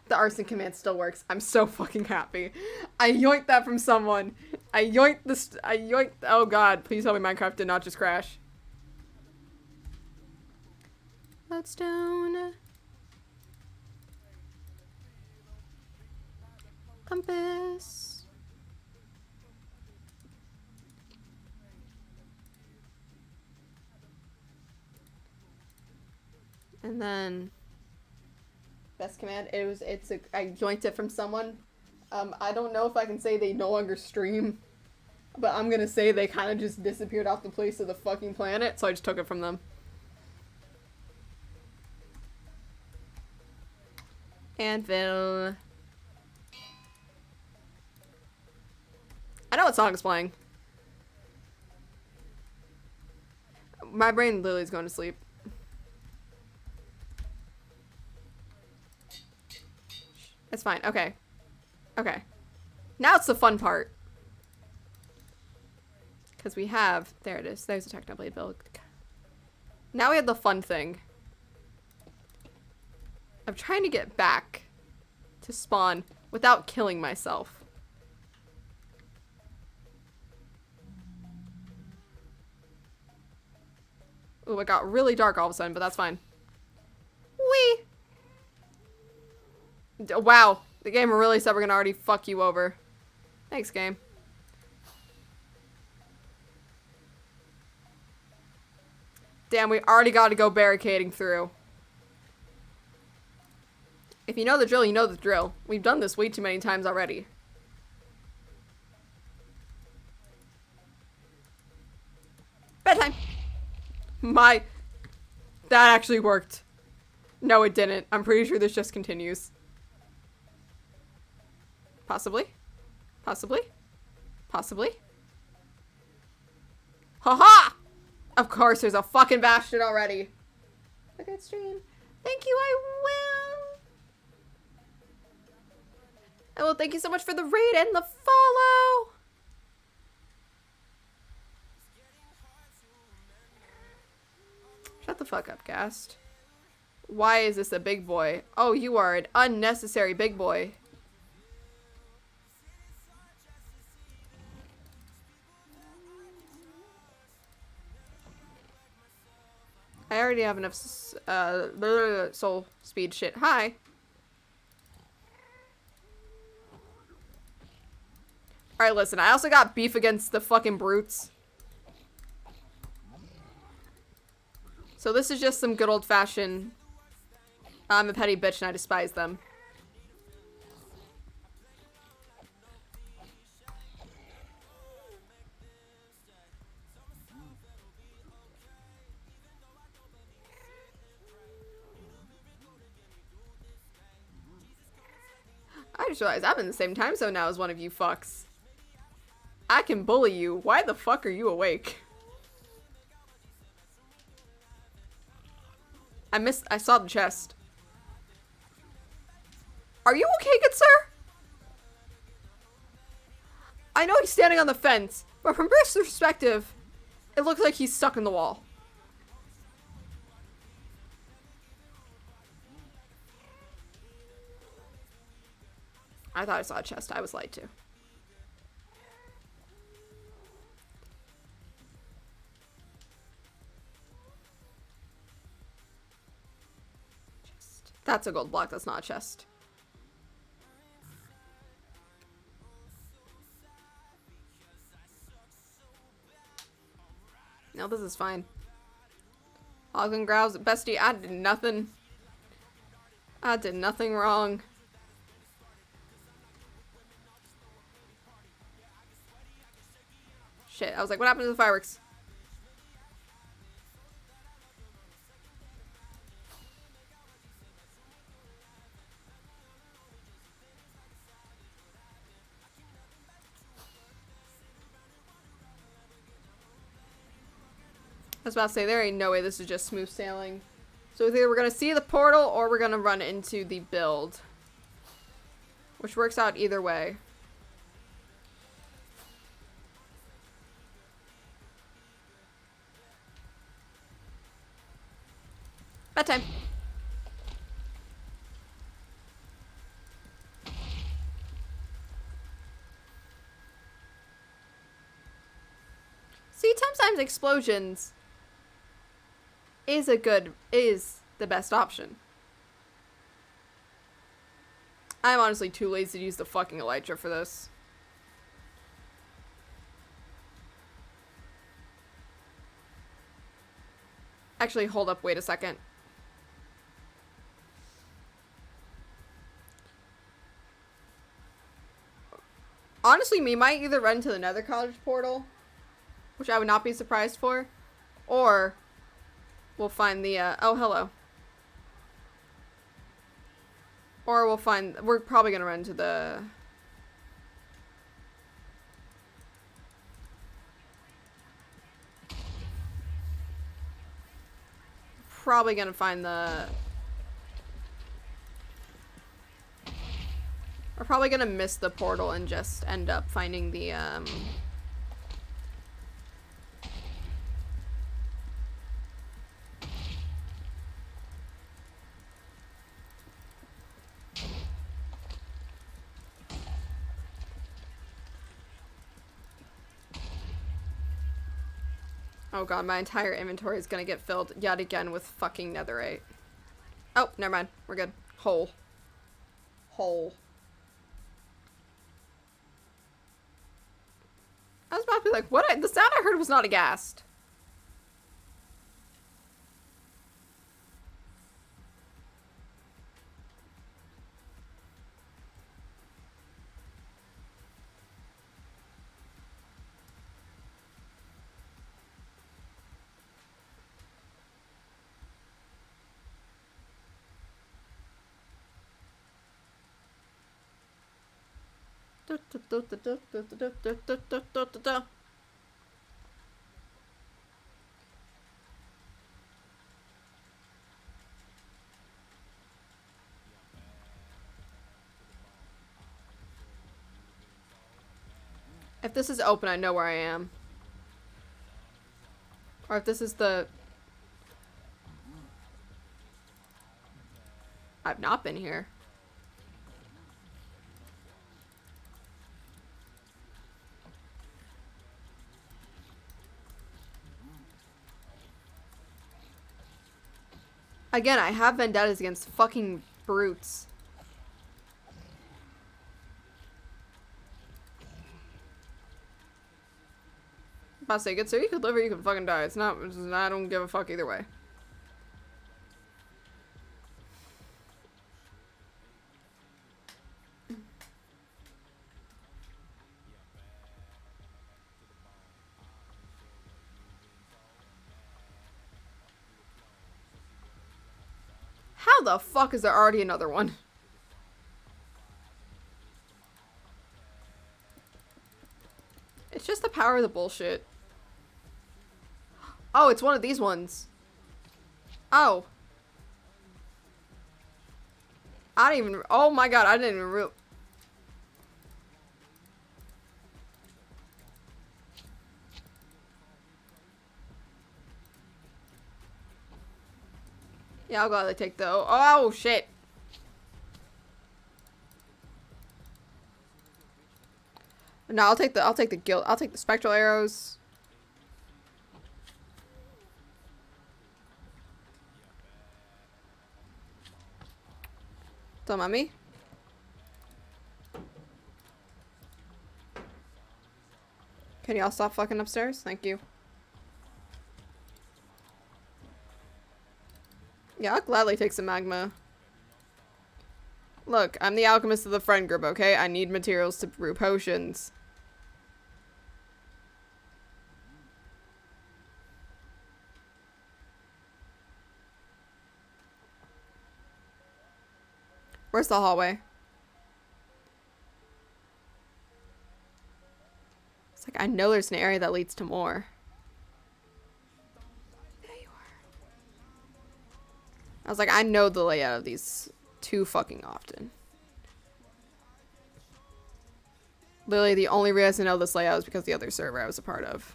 The arson command still works. I'm so fucking happy. I yoinked that from someone. I yoinked, oh god, please tell me Minecraft did not just crash. Lodestone. Compass. And then best command, I yoinked it from someone. I don't know if I can say they no longer stream, but I'm gonna say they kind of just disappeared off the face of the fucking planet, so I just took it from them. Anvil. I know what song's playing. My brain literally is going to sleep. It's fine. Okay. Okay. Now it's the fun part. Because we have... There it is. There's a Technoblade build. Now we have the fun thing. I'm trying to get back to spawn without killing myself. Ooh, it got really dark all of a sudden, but that's fine. Whee! Wow, the game really said we're gonna already fuck you over. Thanks, game. Damn, we already gotta go barricading through. If you know the drill, you know the drill. We've done this way too many times already. Bedtime! That actually worked. No, it didn't. I'm pretty sure this just continues. Possibly. Possibly. Possibly. Haha! Of course, there's a fucking bastard already. A good stream. Thank you, I will. And well, thank you so much for the raid and the follow. Shut the fuck up, Gast. Why is this a big boy? Oh, you are an unnecessary big boy. I already have enough soul speed shit. Hi. Alright, listen. I also got beef against the fucking brutes. So this is just some good old-fashioned... I'm a petty bitch and I despise them. I just realized I'm in the same time zone now as one of you fucks. I can bully you. Why the fuck are you awake? I saw the chest. Are you okay, good sir? I know he's standing on the fence, but from Bruce's perspective, it looks like he's stuck in the wall. I thought I saw a chest. I was lied to. Chest. That's a gold block. That's not a chest. No, this is fine. Ogden growls at bestie. I did nothing. I did nothing wrong. Shit, I was like, what happened to the fireworks? I was about to say, there ain't no way this is just smooth sailing. So either we're gonna see the portal or we're gonna run into the build. Which works out either way. Bedtime. See, sometimes explosions is the best option. I'm honestly too lazy to use the fucking elytra for this. Actually, hold up, wait a second. Honestly, we might either run to the Nether College portal, which I would not be surprised for, or we'll find the, oh, hello. Or we'll find, we're probably gonna run to the... Probably gonna find the... We're probably gonna miss the portal and just end up finding the, Oh god, my entire inventory is gonna get filled yet again with fucking netherite. Oh, never mind. We're good. Hole. Hole. I was about to be like, what? The sound I heard was not a ghast. If this is open, I know where I am. Or if this is the... I've not been here. Again, I have vendettas against fucking brutes. If I say good, so you could live or you can fucking die. It's not, I don't give a fuck either way. How the fuck is there already another one? It's just the power of the bullshit. Oh, it's one of these ones. Oh. I didn't even... Oh my god, I didn't even real... Yeah, I'll gladly take the... Oh, shit. No, I'll take the guild. I'll take the spectral arrows. Don't mind me. Can y'all stop fucking upstairs? Thank you. Yeah, I'll gladly take some magma. Look, I'm the alchemist of the friend group, okay? I need materials to brew potions. Where's the hallway? It's like, I know there's an area that leads to more. There you are. I was like, I know the layout of these too fucking often. Literally, the only reason I know this layout is because the other server I was a part of.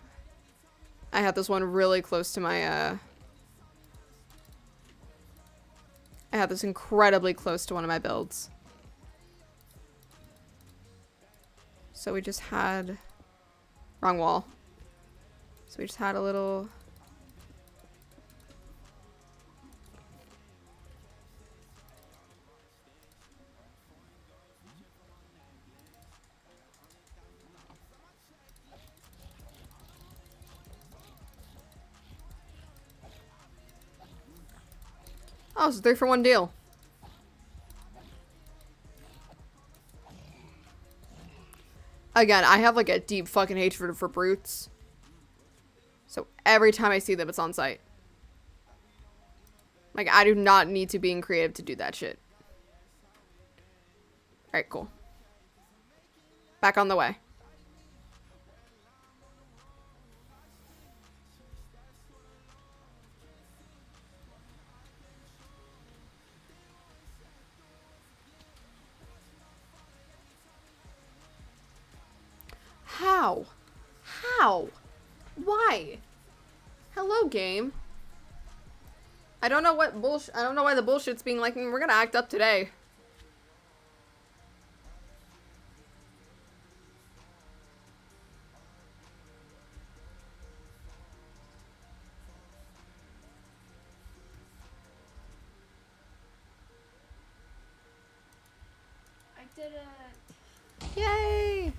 I had this one really close to my, I had this incredibly close to one of my builds. So we just had... Wrong wall. So we just had a little... Oh, it's a 3-for-1 deal. Again, I have like a deep fucking hatred for brutes. So every time I see them, it's on site. Like, I do not need to be in creative to do that shit. Alright, cool. Back on the way. How? How? Why? Hello, game. I don't know what bullshit. I don't know why the bullshit's being like, we're gonna act up today. I did it. Yay!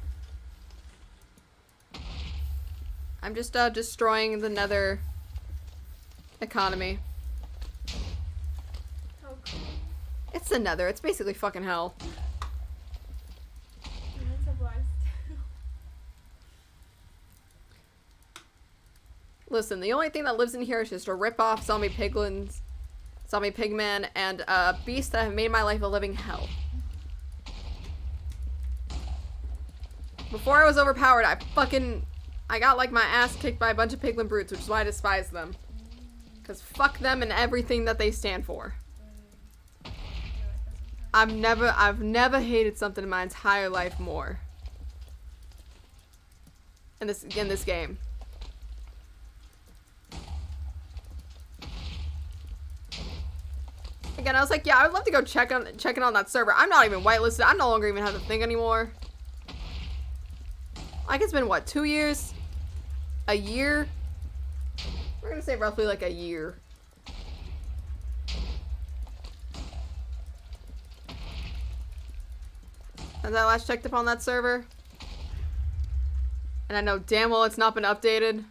I'm just destroying the nether economy. Oh, cool. It's the nether. It's basically fucking hell. That's a blast. Listen, the only thing that lives in here is just a rip-off zombie piglins, zombie pigman, and a beast that have made my life a living hell. Before I was overpowered, I got like my ass kicked by a bunch of piglin brutes, which is why I despise them. Cause fuck them and everything that they stand for. I've never hated something in my entire life more. in this game. Again, I was like, yeah, I would love to go check in on that server. I'm not even whitelisted. I no longer even have the thing anymore. Like, it's been, what, 2 years? A year? We're gonna say roughly, like, a year. Since I last checked upon that server. And I know damn well it's not been updated.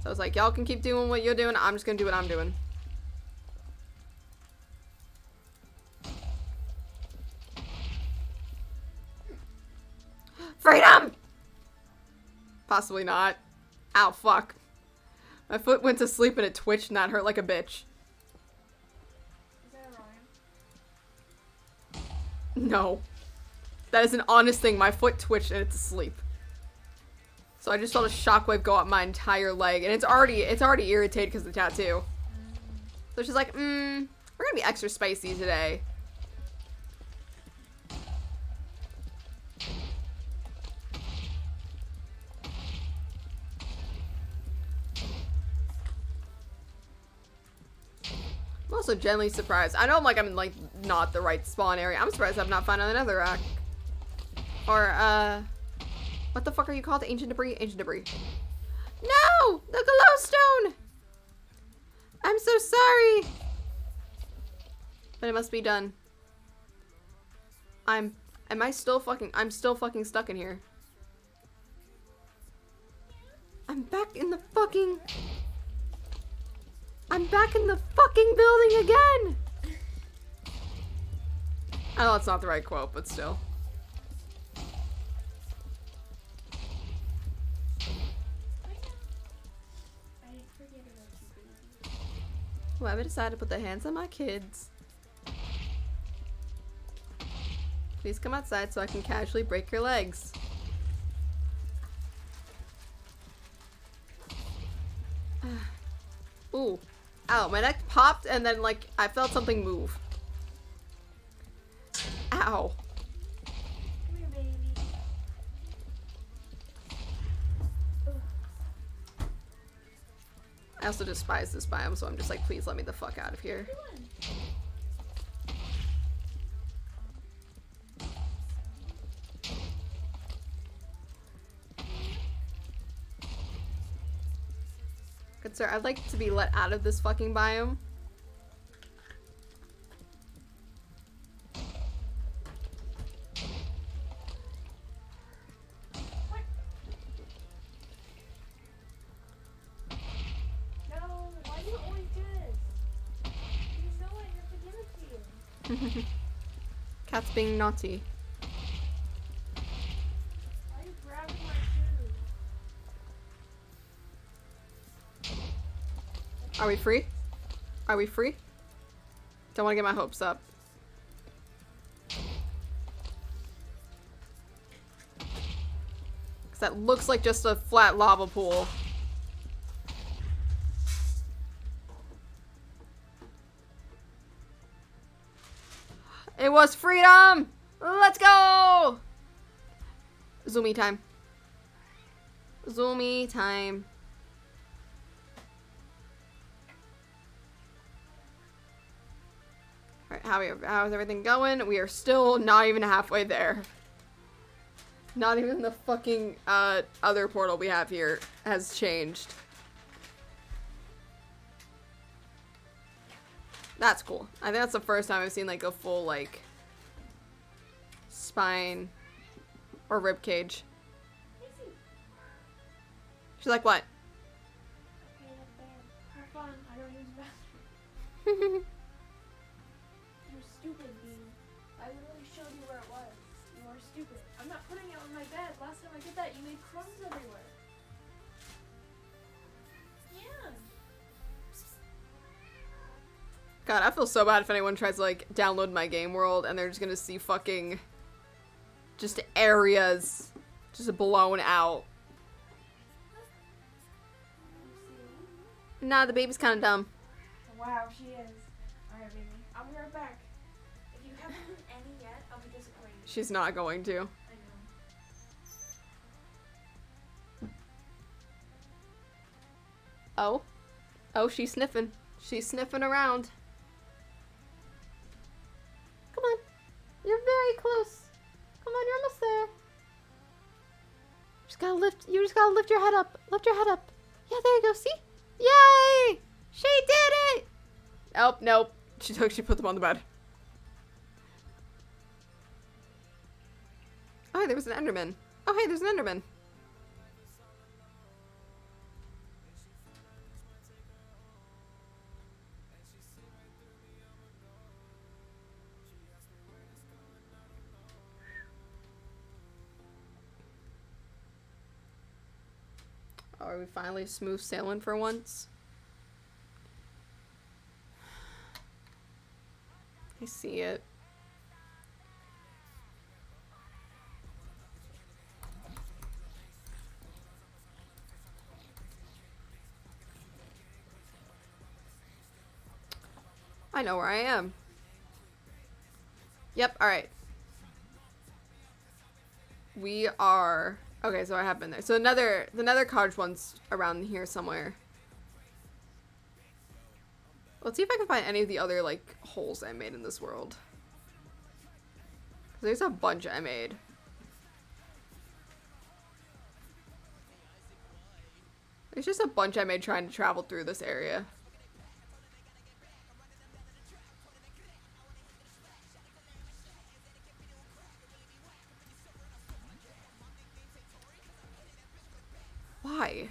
So I was like, y'all can keep doing what you're doing. I'm just gonna do what I'm doing. Freedom! Possibly not. Ow, fuck. My foot went to sleep and it twitched and that hurt like a bitch. Is that a rhyme? No. That is an honest thing. My foot twitched and it's asleep. So I just felt a shockwave go up my entire leg, and it's already irritated because of the tattoo. So she's like, we're gonna be extra spicy today. I'm also genuinely surprised. I know I'm in like not the right spawn area. I'm surprised I've not found another rack. Or what the fuck are you called? Ancient debris? Ancient debris. No! The glowstone! I'm so sorry! But it must be done. I'm still fucking stuck in here. I'm back in the fucking building again! I know it's not the right quote, but still. Whoever decided to put their hands on my kids. Please come outside so I can casually break your legs. Ooh. Ow, my neck popped and then like I felt something move. Ow. Come here, baby. I also despise this biome, so I'm just like, please let me the fuck out of here. Good sir, I'd like to be let out of this fucking biome. Cat's being naughty. Why are you grabbing my shoes? Are we free? Are we free? Don't want to get my hopes up. Because that looks like just a flat lava pool. It was freedom! Let's go! Zoomie time. Zoomie time. Alright, how's everything going? We are still not even halfway there. Not even the fucking other portal we have here has changed. That's cool. I think that's the first time I've seen like a full like spine or rib cage. She's like, what? Have fun. I don't use the bathroom. You're stupid, Bean. I literally showed you where it was. You are stupid. I'm not putting it on my bed. Last time I did that, you made crumbs everywhere. Yeah. God, I feel so bad if anyone tries to like download my game world and they're just gonna see fucking just areas just blown out. Nah, the baby's kind of dumb. Wow, she is. Alright, baby. I'll be right back. If you haven't done any yet, I'll be disappointed. She's not going to. I know. Oh. Oh, she's sniffing. She's sniffing around. Come on. You're very close. Come on, you're almost there. You just gotta lift your head up. Lift your head up. Yeah, there you go. See? Yay! She did it! Oh, nope. She put them on the bed. Oh, hey, there was an Enderman. Oh, hey, there's an Enderman. Are we finally smooth sailing for once? I see it. I know where I am. Yep, alright. We are... Okay, so I have been there. So the nether cottage one's around here somewhere. Let's see if I can find any of the other, like, holes I made in this world. There's a bunch I made. There's just a bunch I made trying to travel through this area. Why?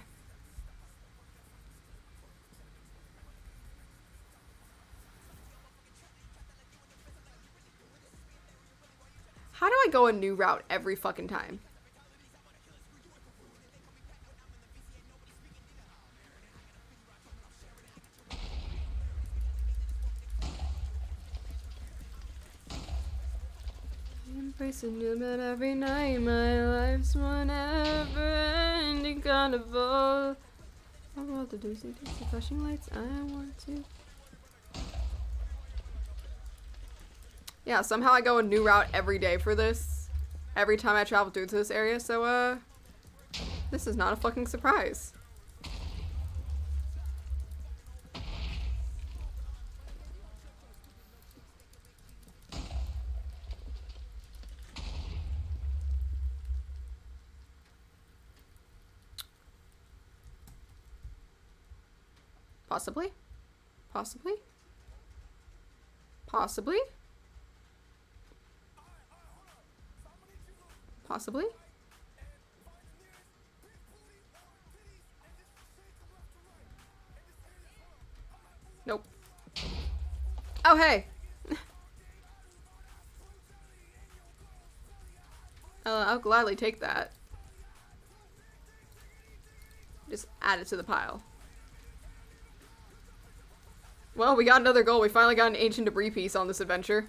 How do I go a new route every fucking time? Embrace a new man every night. My life's one never-ending carnival. I want the doozy, the flashing lights. I want to. Yeah, somehow I go a new route every day for this. Every time I travel through this area, so, this is not a fucking surprise. Possibly? Possibly? Possibly? Possibly? Nope. Oh, hey! I'll gladly take that. Just add it to the pile. Well, we got another goal. We finally got an ancient debris piece on this adventure.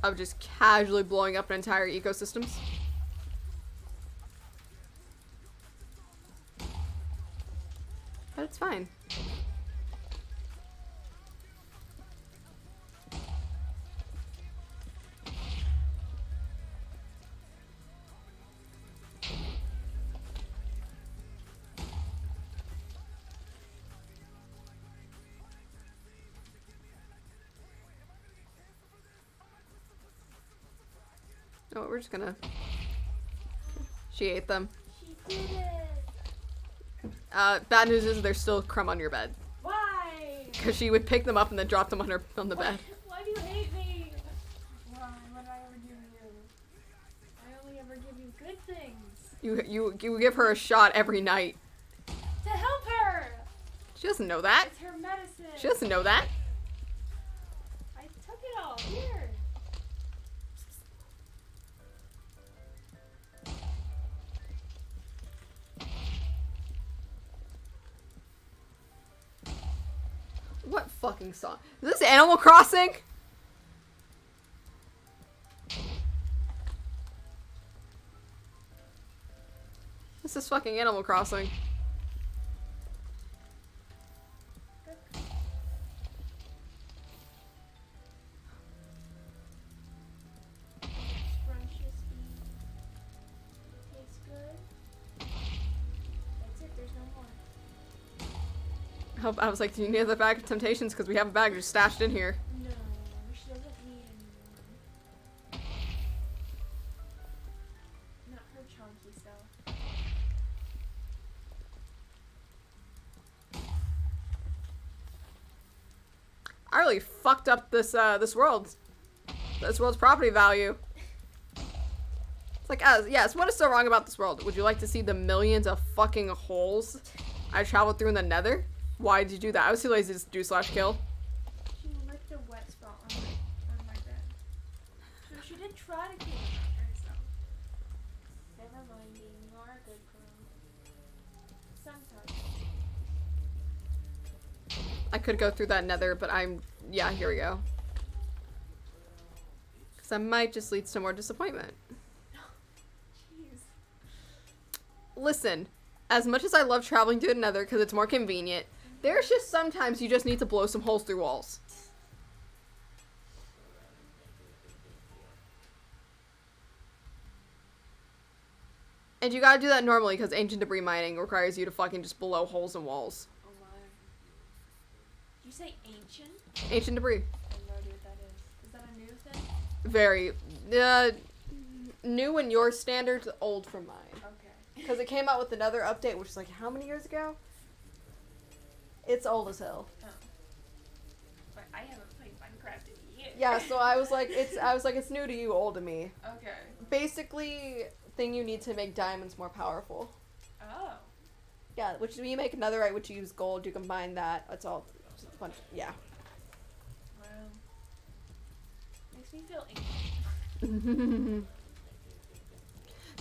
Of just casually blowing up an entire ecosystems. But it's fine. Oh, we're just gonna... She ate them. She did it. Bad news is there's still crumb on your bed. Why? Because she would pick them up and then drop them on the bed. Why do you hate me? Why? What did I ever do to you? I only ever give you good things. You give her a shot every night. To help her! She doesn't know that. It's her medicine. She doesn't know that. I took it all. Here. What fucking song? Is this Animal Crossing? This is fucking Animal Crossing. hope I was like, do you need another bag of Temptations? Because we have a bag just stashed in here. No, she doesn't need any more. Not her chunky stuff. I really fucked up this this world's property value. It's like, yes, what is so wrong about this world? Would you like to see the millions of fucking holes I traveled through in the nether? Why did you do that? I was too lazy to do /kill. She licked a wet spot on my bed. So she did try to clean it up herself. Never mind, Dean. You are a good girl. Sometimes. I could go through that nether, but yeah, here we go. Because that might just lead to more disappointment. Jeez. Listen, as much as I love traveling to the nether because it's more convenient, there's just sometimes you just need to blow some holes through walls. And you gotta do that normally because ancient debris mining requires you to fucking just blow holes in walls. Oh my. You say ancient? Ancient debris. I have no idea what that is. Is that a new thing? Very, new in your standards, old from mine. Okay. Because it came out with another update, which is like how many years ago? It's old as hell. Oh. But I haven't played Minecraft in years. Yeah, so I was like, it's new to you, old to me. Okay. Basically, thing you need to make diamonds more powerful. Oh. Yeah, which when you make another which you use gold, you combine that. It's all just a bunch. Yeah. Wow. Makes me feel ancient.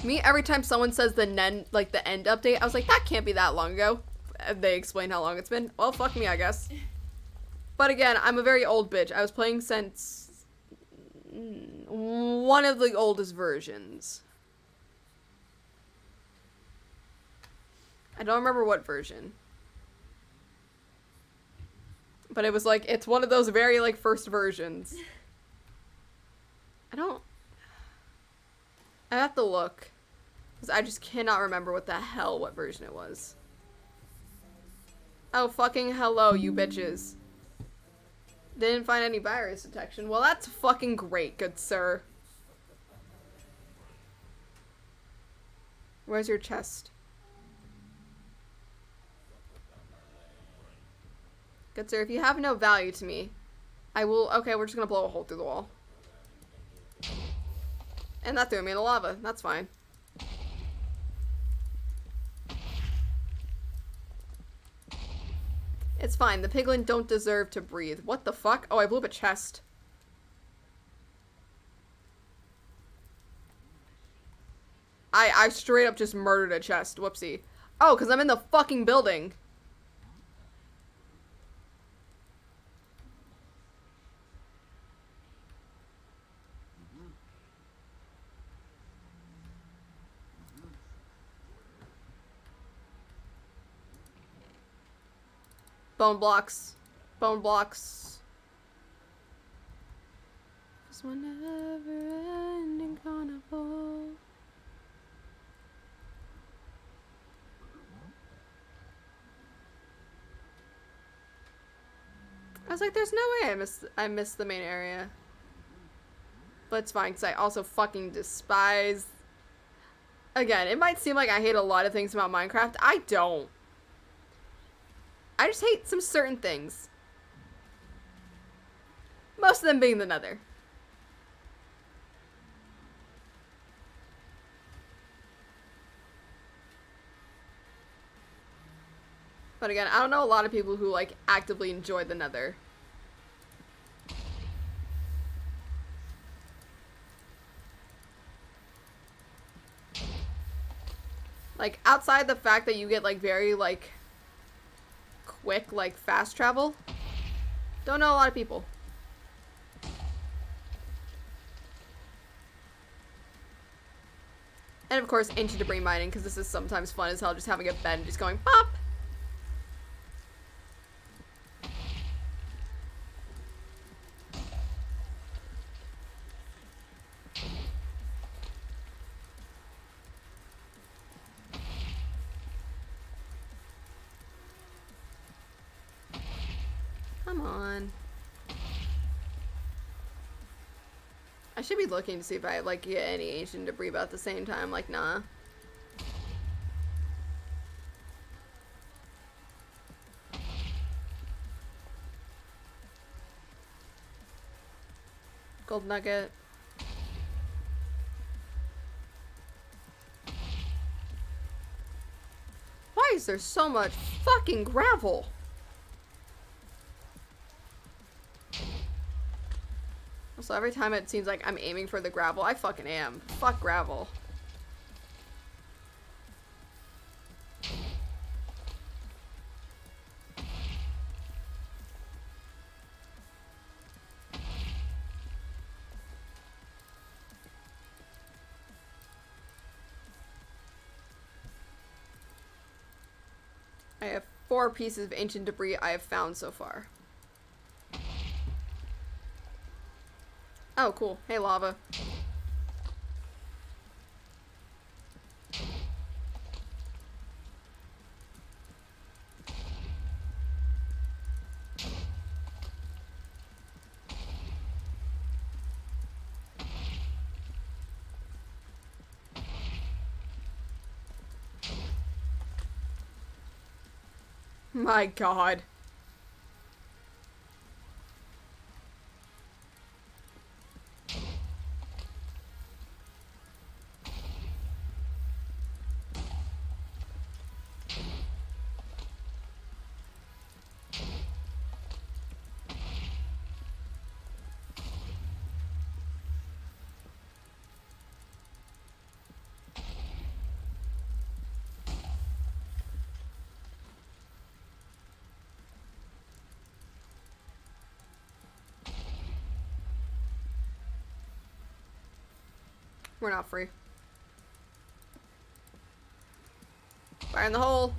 Me, every time someone says the end update, I was like, that can't be that long ago. And they explain how long it's been. Well, fuck me, I guess. But again, I'm a very old bitch. I was playing since one of the oldest versions. I don't remember what version. But it was like, it's one of those very like first versions. I have to look. Because I just cannot remember what version it was. Oh, fucking hello, you bitches. Didn't find any virus detection. Well, that's fucking great, good sir. Where's your chest? Good sir, if you have no value to me, I will... Okay, we're just gonna blow a hole through the wall. And that threw me in the lava. That's fine. It's fine. The piglin don't deserve to breathe. What the fuck? Oh, I blew up a chest. I straight up just murdered a chest. Whoopsie. Oh, because I'm in the fucking building. Bone blocks. Bone blocks. This one never-ending carnival. I was like, there's no way I missed the main area. But it's fine, because I also fucking despise... Again, it might seem like I hate a lot of things about Minecraft. I don't. I just hate some certain things. Most of them being the nether. But again, I don't know a lot of people who like actively enjoy the nether. Like outside the fact that you get like very like quick, like, fast travel. Don't know a lot of people. And of course, ancient debris mining, because this is sometimes fun as hell, just having a bed and just going pop. Come on. I should be looking to see if I, like, get any ancient debris, but at the same time, like, nah. Gold nugget. Why is there so much fucking gravel? So every time it seems like I'm aiming for the gravel, I fucking am. Fuck gravel. I have 4 pieces of ancient debris I have found so far. Oh, cool. Hey, lava. My God. We're not free. Fire in the hole.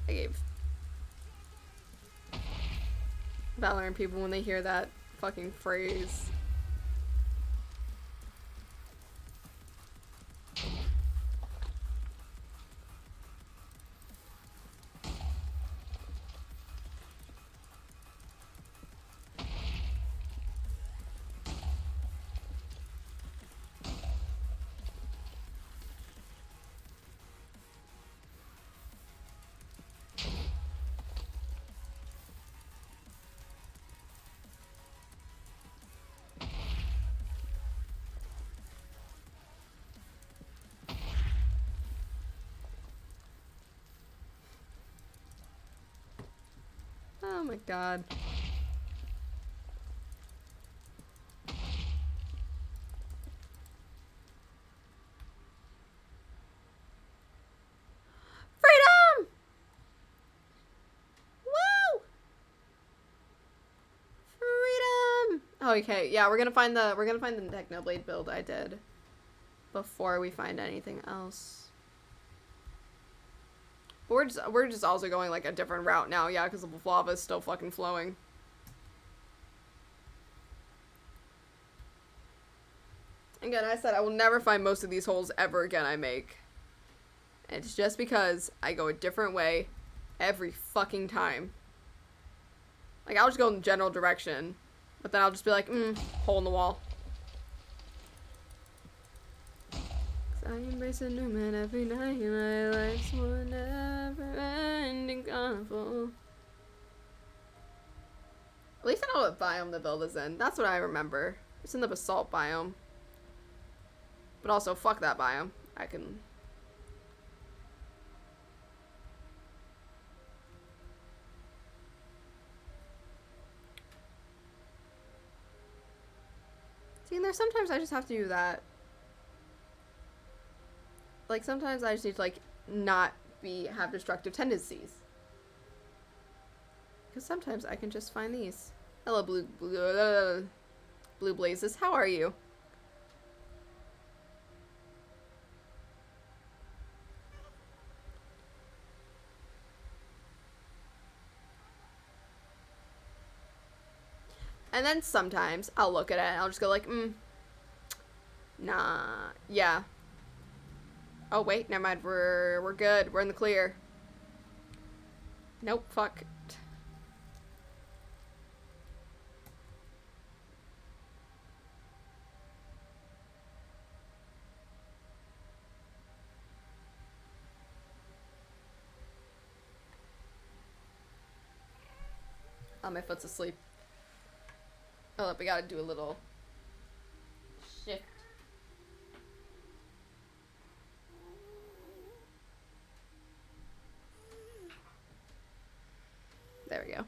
I gave Valorant people when they hear that fucking phrase. Oh my God. Freedom! Woo! Freedom! Oh, okay, yeah, we're gonna find the Technoblade build I did before we find anything else. But we're just also going like a different route now, yeah, because the lava is still fucking flowing. Again, I said I will never find most of these holes ever again I make. And it's just because I go a different way every fucking time. Like, I'll just go in the general direction, but then I'll just be like, hole in the wall. I embrace a new man every night. My life's one never-ending carnival. At least I know what biome the build is in. That's what I remember. It's in the basalt biome. But also, fuck that biome. I can... See, and there's sometimes I just have to do that. Like, sometimes I just need to, like, not have destructive tendencies. Because sometimes I can just find these. Hello, blue blazes. How are you? And then sometimes I'll look at it and I'll just go like, nah, yeah. Oh wait, never mind. We're good. We're in the clear. Nope, fuck. Oh, my foot's asleep. Oh, look, we gotta do a little shift. There we go.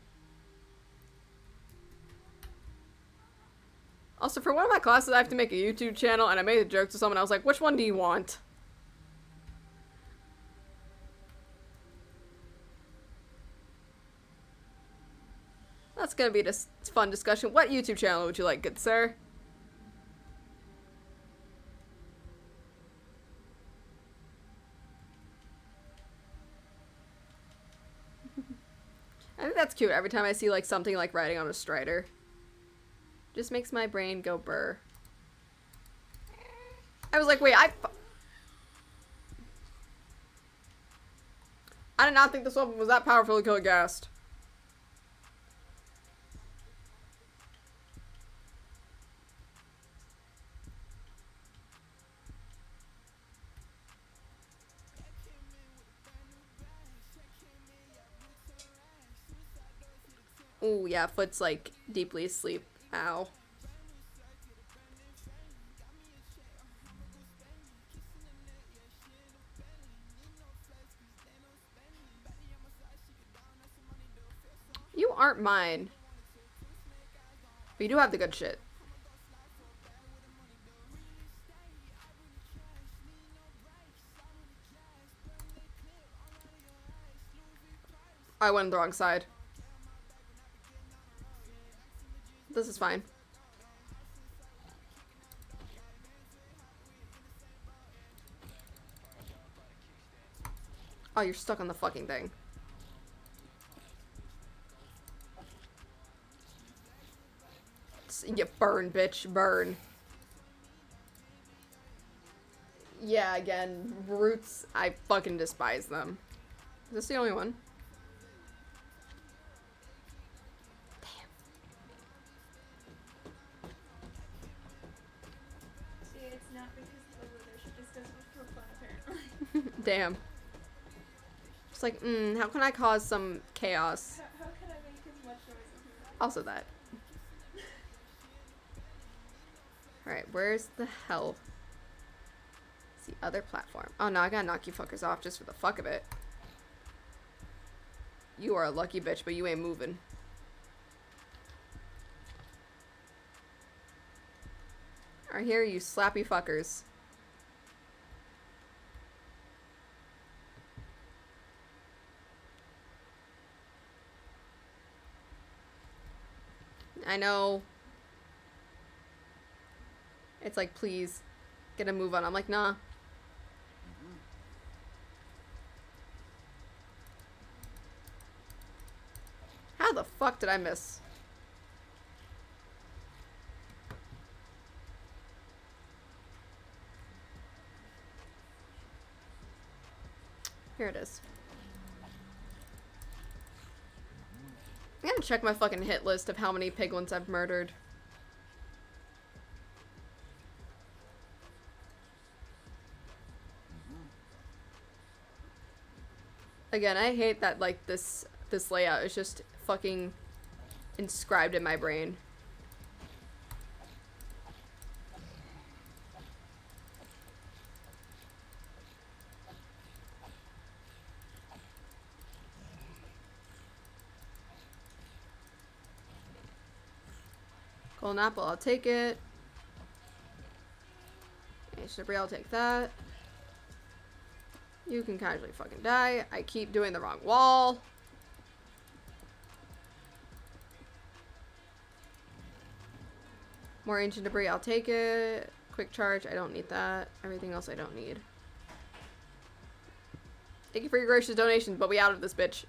Also, for one of my classes, I have to make a YouTube channel, and I made a joke to someone. I was like, which one do you want? That's gonna be a fun discussion. What YouTube channel would you like, good sir? I think that's cute. Every time I see like something like riding on a strider, just makes my brain go burr. I was like, wait, I did not think this weapon was that powerful to kill a ghast. Oh yeah, foot's like deeply asleep. Ow. You aren't mine. But you do have the good shit. I went on the wrong side. This is fine. Oh, you're stuck on the fucking thing. You burn, bitch. Burn. Yeah, again, roots, I fucking despise them. Is this the only one? See, it's not because of the wither, she just does it for fun, apparently. Damn. Just like, how can I cause some chaos? How can I make as much noise as you want? Also that. Alright, where's the hell? It's the other platform. Oh no, I gotta knock you fuckers off just for the fuck of it. You are a lucky bitch, but you ain't moving. I hear you slappy fuckers. I know. It's like, please, get a move on. I'm like, nah. How the fuck did I miss? Here it is. I gotta check my fucking hit list of how many piglins I've murdered. Again, I hate that, like, this layout is just fucking inscribed in my brain. Golden apple, I'll take it. Ancient debris, I'll take that. You can casually fucking die. I keep doing the wrong wall. More ancient debris, I'll take it. Quick charge, I don't need that. Everything else I don't need. Thank you for your gracious donations, but we out of this bitch.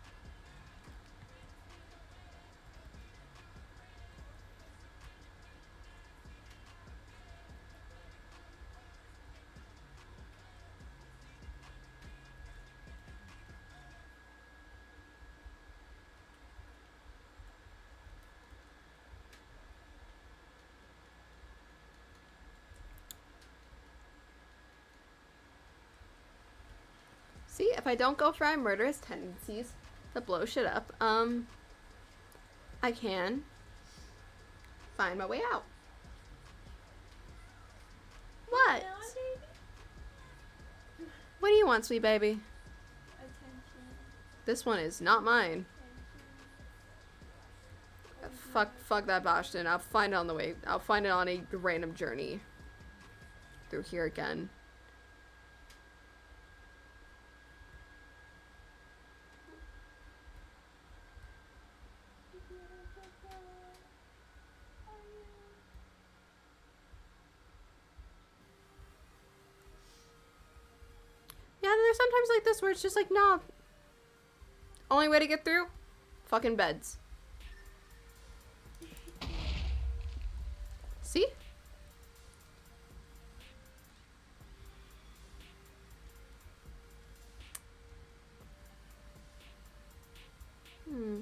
I don't go for my murderous tendencies to blow shit up, I can find my way out. What? What do you want, sweet baby? Attention. This one is not mine. Fuck that Boston. I'll find it on the way. I'll find it on a random journey. Through here again. Yeah, there's sometimes like this where it's just like, no. Only way to get through? Fucking beds. See? Hmm.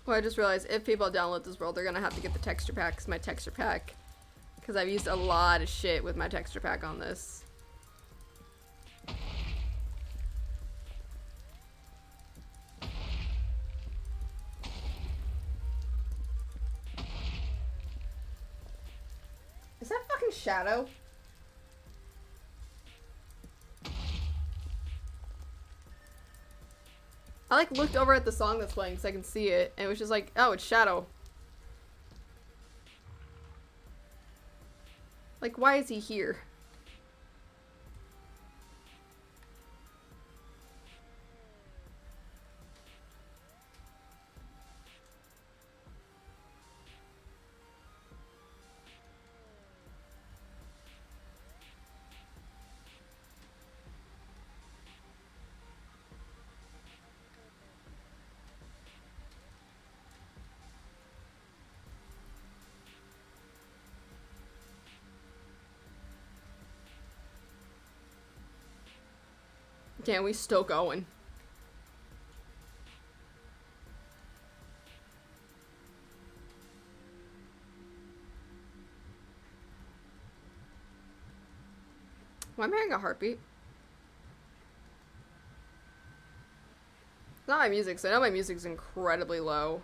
Well, I just realized if people download this world, they're gonna have to get the texture pack, 'cause my texture pack, because I've used a lot of shit with my texture pack on this. Is that fucking Shadow? I like looked over at the song that's playing so I can see it, and it was just like, oh, it's Shadow. Like, why is he here? Damn, we still going. Why am I hearing a heartbeat? It's not my music, so I know my music's incredibly low.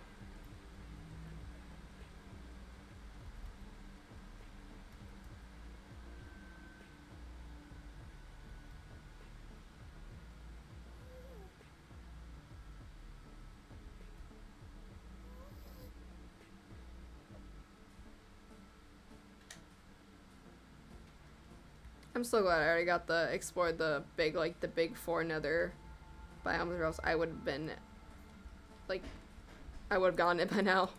I'm so glad I already got explored the big four nether biomes, or else I would have been, like, I would have gotten it by now.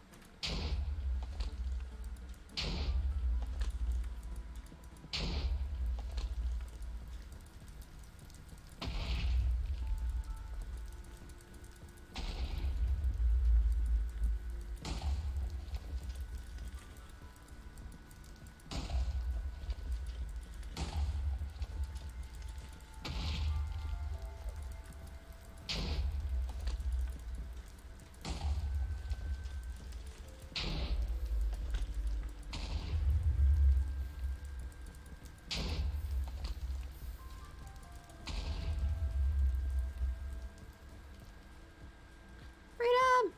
Freedom!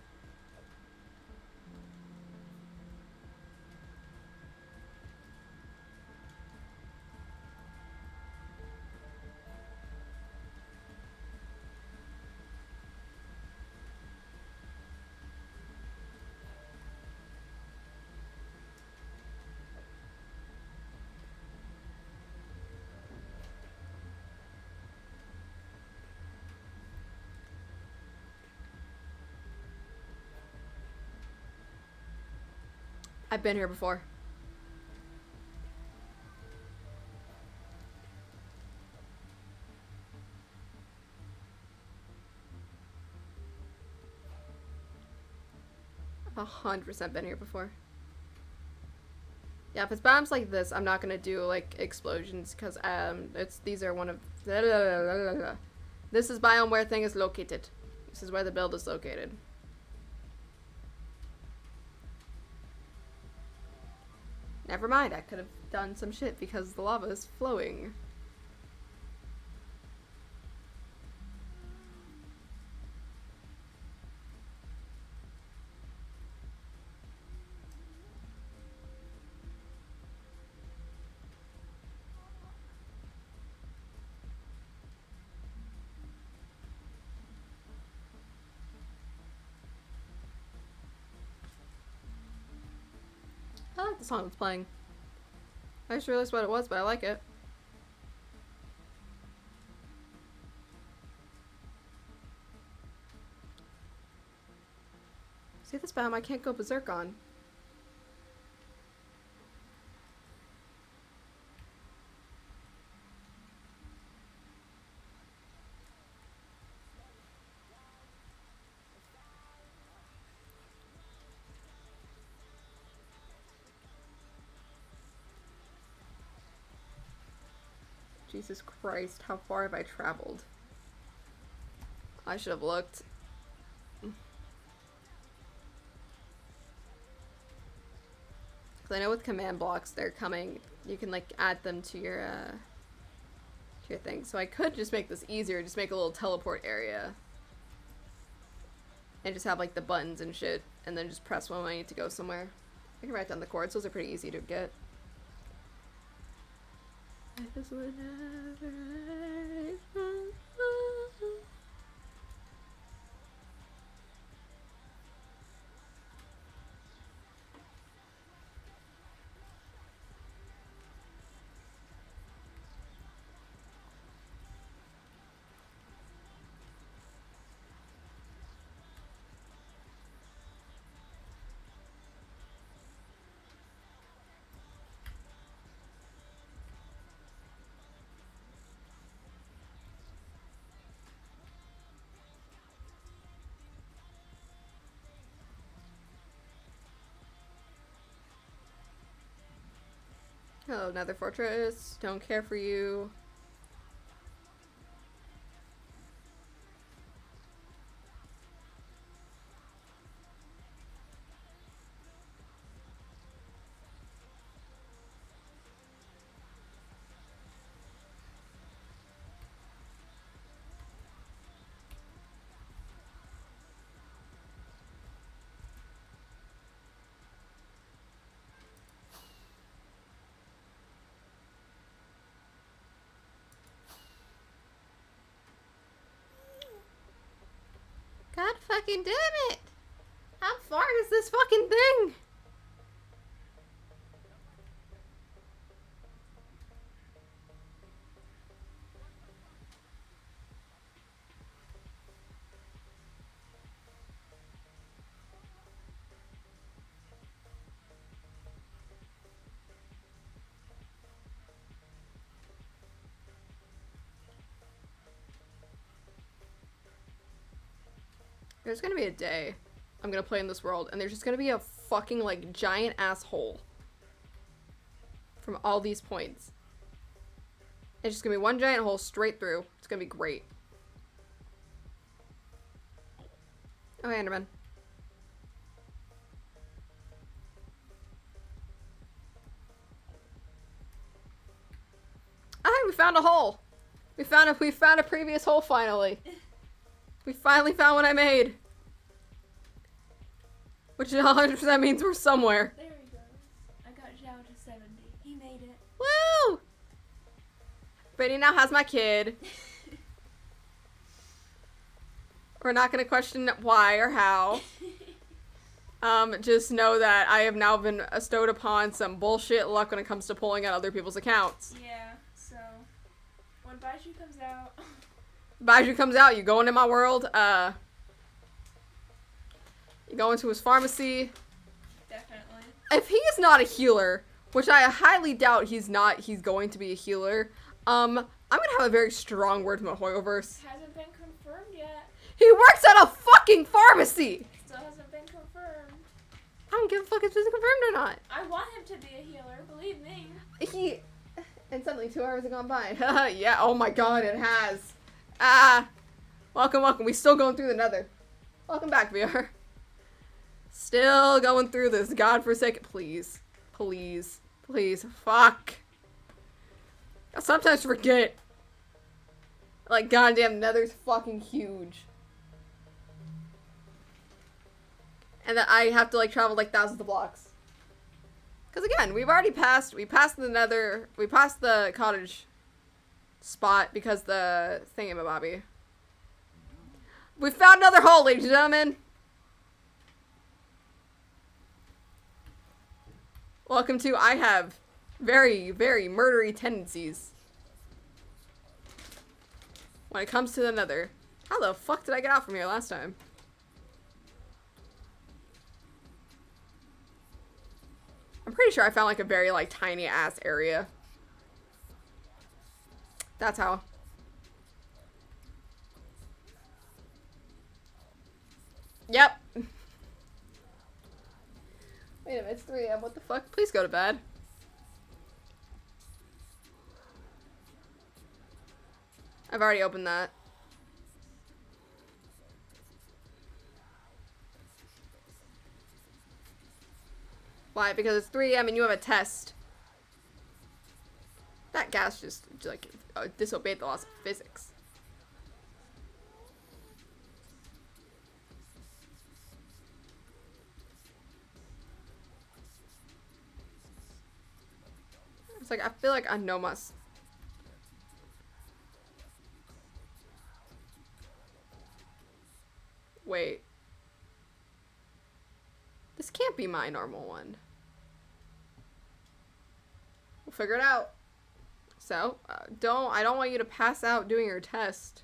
I've been here before. I've 100% been here before. Yeah, if it's bombs like this, I'm not gonna do like explosions because these are one of this is biome where thing is located. This is where the build is located. Never mind, I could have done some shit because the lava is flowing. I like the song that's playing. I just realized what it was, but I like it. See this biome I can't go berserk on. Jesus Christ, how far have I traveled? I should have looked. Because I know with command blocks, they're coming. You can, like, add them to your thing. So I could just make this easier. Just make a little teleport area. And just have, like, the buttons and shit. And then just press when I need to go somewhere. I can write down the chords. Those are pretty easy to get. Life is whenever Hello, Nether Fortress. Don't care for you. God fucking damn it! How far is this fucking thing? There's gonna be a day I'm gonna play in this world, and there's just gonna be a fucking, like, giant asshole from all these points. It's just gonna be one giant hole straight through. It's gonna be great. Oh, hey, Enderman. Ah, we found a hole! We found a previous hole finally. We finally found what I made. Which 100% means we're somewhere. There he goes. I got Zhao to 70. He made it. Woo! Brittany now has my kid. We're not gonna question why or how. Just know that I have now been bestowed upon some bullshit luck when it comes to pulling out other people's accounts. Yeah, so when Baiju comes out... Baiju comes out, you go into my world, you go into his pharmacy. Definitely. If he is not a healer, which I highly doubt he's going to be a healer, I'm gonna have a very strong word from the Hoyoverse. Hasn't been confirmed yet. He works at a fucking pharmacy! Still hasn't been confirmed. don't give a fuck if this is confirmed or not. I want him to be a healer, believe me. And suddenly 2 hours have gone by. Yeah, oh my god, it has. Ah. Welcome, welcome. We still going through the nether. Welcome back, VR. Still going through this godforsaken. Please. Please. Please. Fuck. I sometimes forget. Like, goddamn, nether's fucking huge. And that I have to, like, travel, like, thousands of blocks. Because, again, we passed the nether, we passed the cottage spot because the thingamabobby. We found another hole, ladies and gentlemen. Welcome to I have very, very murdery tendencies. When it comes to the nether. How the fuck did I get out from here last time? I'm pretty sure I found like a very like tiny ass area. That's how. Yep. Wait a minute, it's 3 AM. What the fuck? Please go to bed. I've already opened that. Why? Because it's 3 AM and you have a test. That gas just like disobeyed the laws of physics. It's like, I feel like I know must. Wait. This can't be my normal one. We'll figure it out. So, I don't want you to pass out doing your test.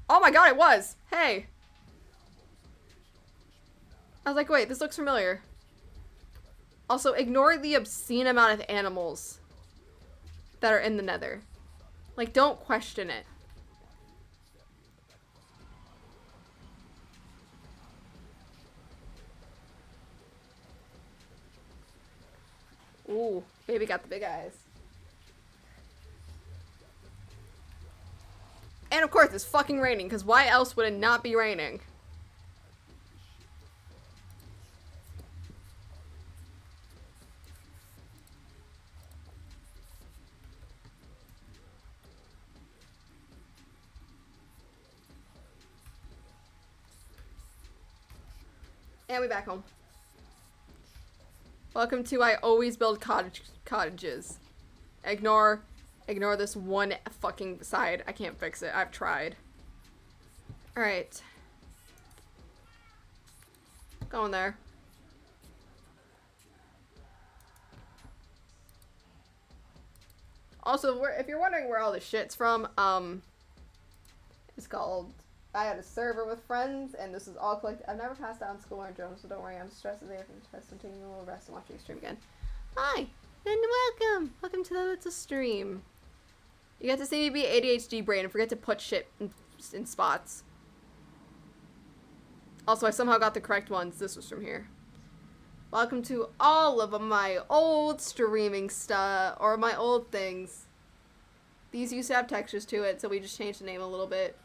Oh my god, it was! Hey! I was like, wait, this looks familiar. Also, ignore the obscene amount of animals that are in the nether. Like, don't question it. Ooh, baby got the big eyes. And of course, it's fucking raining, because why else would it not be raining? And we back home. Welcome to I always build cottages. Ignore this one fucking side. I can't fix it. I've tried. Alright. Going there. Also, if you're wondering where all this shit's from, it's called I had a server with friends, and this is all collected. I've never passed out in school or in general, so don't worry. I'm stressed as they have to test and taking a little rest and watching the stream again. Hi, and welcome. Welcome to the Little Stream. You get to see me be ADHD brain and forget to put shit in spots. Also, I somehow got the correct ones. This was from here. Welcome to all of my old streaming stuff, or my old things. These used to have textures to it, so we just changed the name a little bit.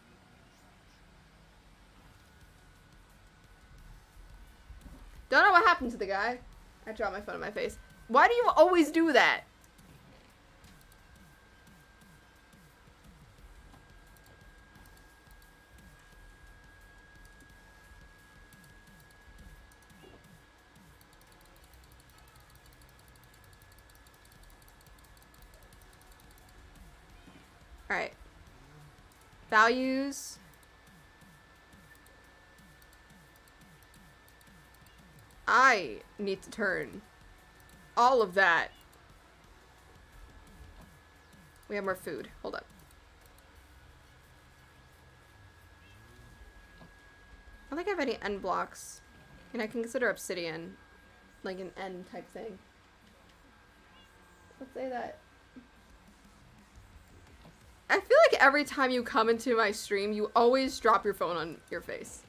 Don't know what happened to the guy. I dropped my phone in my face. Why do you always do that? Alright. Values. I need to turn all of that. We have more food. Hold up. I don't think I have any end blocks. And I can consider obsidian like an end type thing. Let's say that. I feel like every time you come into my stream, you always drop your phone on your face.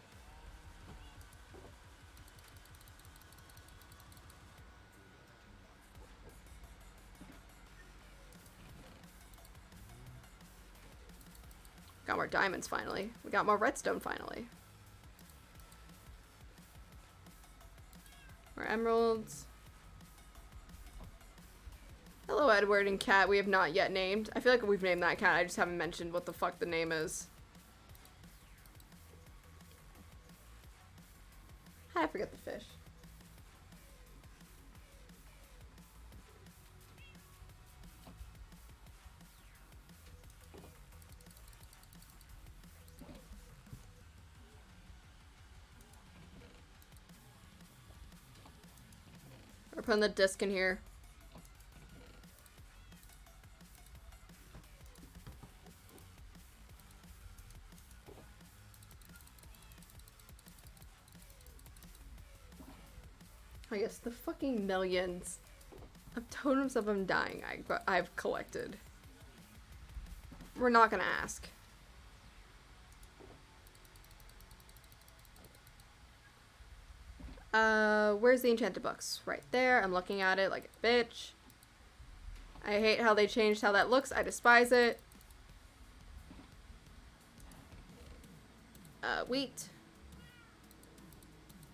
Got more diamonds finally. We got more redstone finally. More emeralds. Hello, Edward and cat we have not yet named. I feel like we've named that cat. I just haven't mentioned what the fuck the name is. I forget the fish. We're putting the disc in here. I guess the fucking millions of totems of undying I've collected. We're not gonna ask. Where's the enchanted books? Right there. I'm looking at it like a bitch. I hate how they changed how that looks. I despise it. Wheat.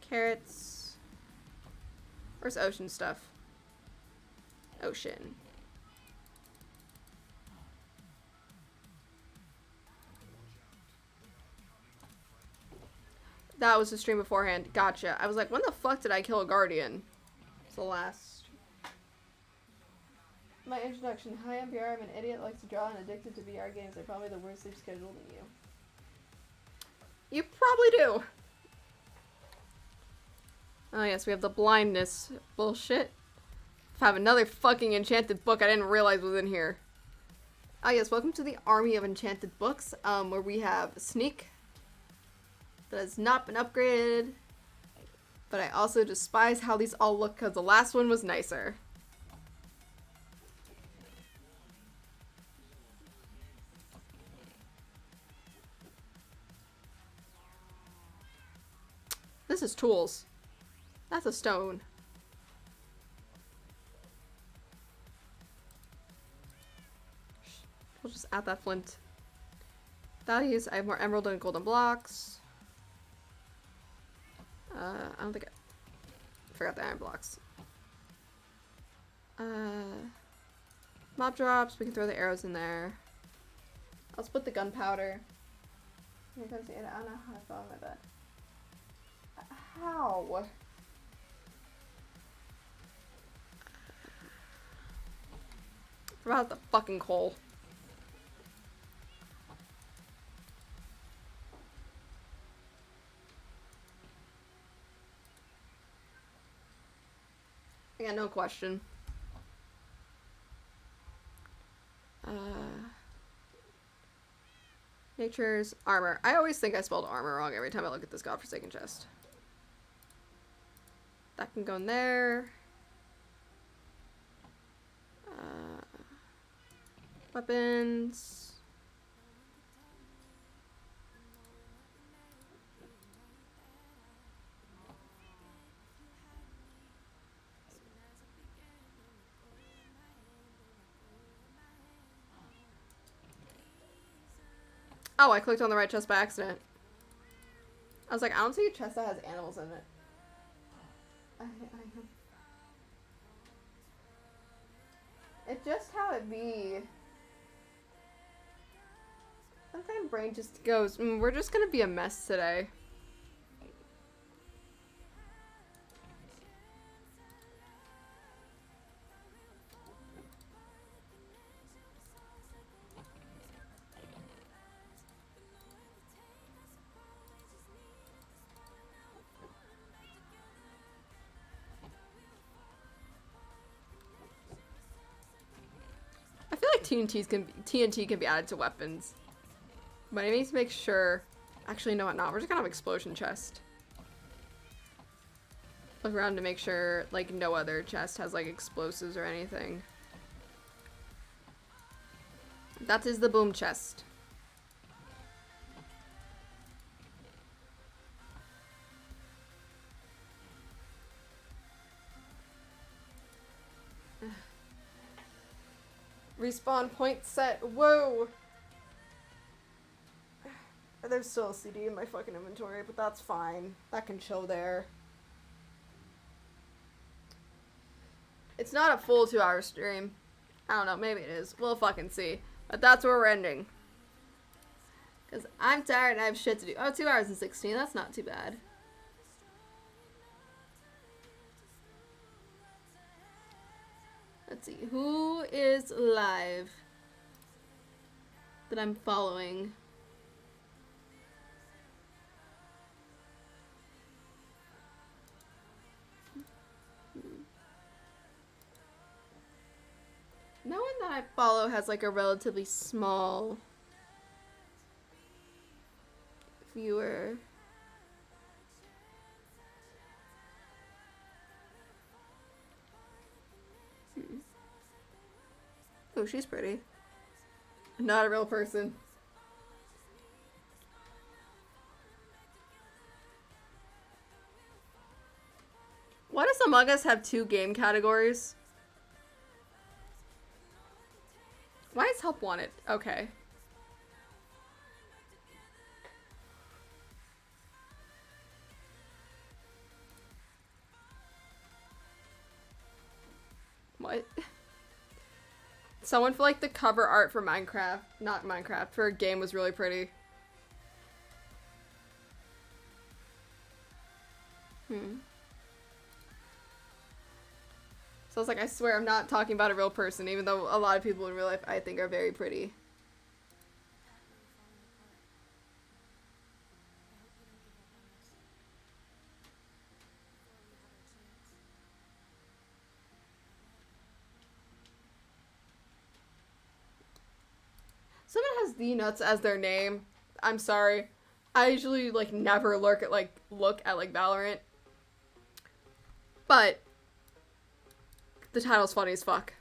Carrots. Where's ocean stuff? Ocean. That was the stream beforehand. Gotcha. I was like, when the fuck did I kill a guardian? It's the last. My introduction. Hi, I'm VR. I'm an idiot, likes to draw, and addicted to VR games. I probably the worst sleep schedule than you. You probably do. Oh yes, we have the blindness bullshit. I have another fucking enchanted book I didn't realize was in here. Oh yes, welcome to the army of enchanted books, where we have Sneak. That has not been upgraded. But I also despise how these all look because the last one was nicer. This is tools. That's a stone. We'll just add that flint. Values, I have more emerald and golden blocks. I don't think I forgot the iron blocks. Mob drops, we can throw the arrows in there. I'll split the gunpowder. Here comes the I don't know how I fell on my bed. How? What about the fucking coal? Yeah, no question. Nature's armor. I always think I spelled armor wrong every time I look at this godforsaken chest. That can go in there. Weapons. Oh, I clicked on the right chest by accident. I was like, I don't see a chest that has animals in it. It's just how it be. Sometimes brain just goes, we're just gonna be a mess today. I feel like TNT can be added to weapons. But I need to make sure. Actually, no, not. We're just gonna have explosion chest. Look around to make sure, like, no other chest has, like, explosives or anything. That is the boom chest. Respawn point set. Whoa! There's still a CD in my fucking inventory, but that's fine. That can show there. It's not a full 2-hour stream. I don't know, maybe it is. We'll fucking see. But that's where we're ending. Because I'm tired and I have shit to do. Oh, 2 hours and 16. That's not too bad. Let's see. Who is live that I'm following? No one that I follow has like a relatively small viewer. Oh, she's pretty. Not a real person. Why does Among Us have 2 game categories? Why is help wanted? Okay. What? Someone for like the cover art for Minecraft, not Minecraft, for a game was really pretty. So I was like, I swear I'm not talking about a real person, even though a lot of people in real life I think are very pretty. Someone has the nuts as their name. I'm sorry. I usually like never look at like Valorant. But the title's funny as fuck.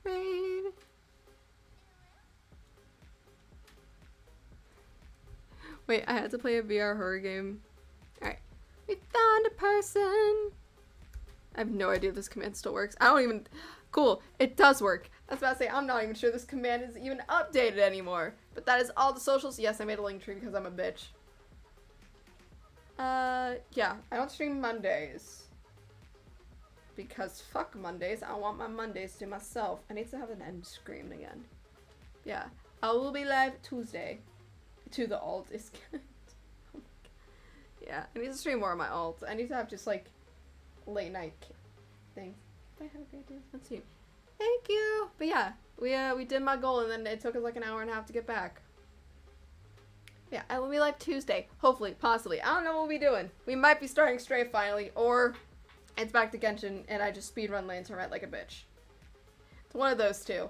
Rain. Wait, I had to play a VR horror game. Alright. We found a person. I have no idea if this command still works. I don't even... Cool. It does work. I was about to say, I'm not even sure this command is even updated anymore. But that is all the socials. Yes, I made a link tree because I'm a bitch. Yeah. I don't stream Mondays. Because fuck Mondays. I want my Mondays to myself. I need to have an end screen again. Yeah. I will be live Tuesday. To the alt is good. Oh my God. Yeah. I need to stream more of my alt. I need to have just like late night things. Did I have a great day? Let's see. Thank you. But yeah, we did my goal and then it took us like an hour and a half to get back. Yeah, I will be live Tuesday. Hopefully, possibly. I don't know what we'll be doing. We might be starting Stray finally, or it's back to Genshin and I just speedrun Lantern Red like a bitch. It's one of those two.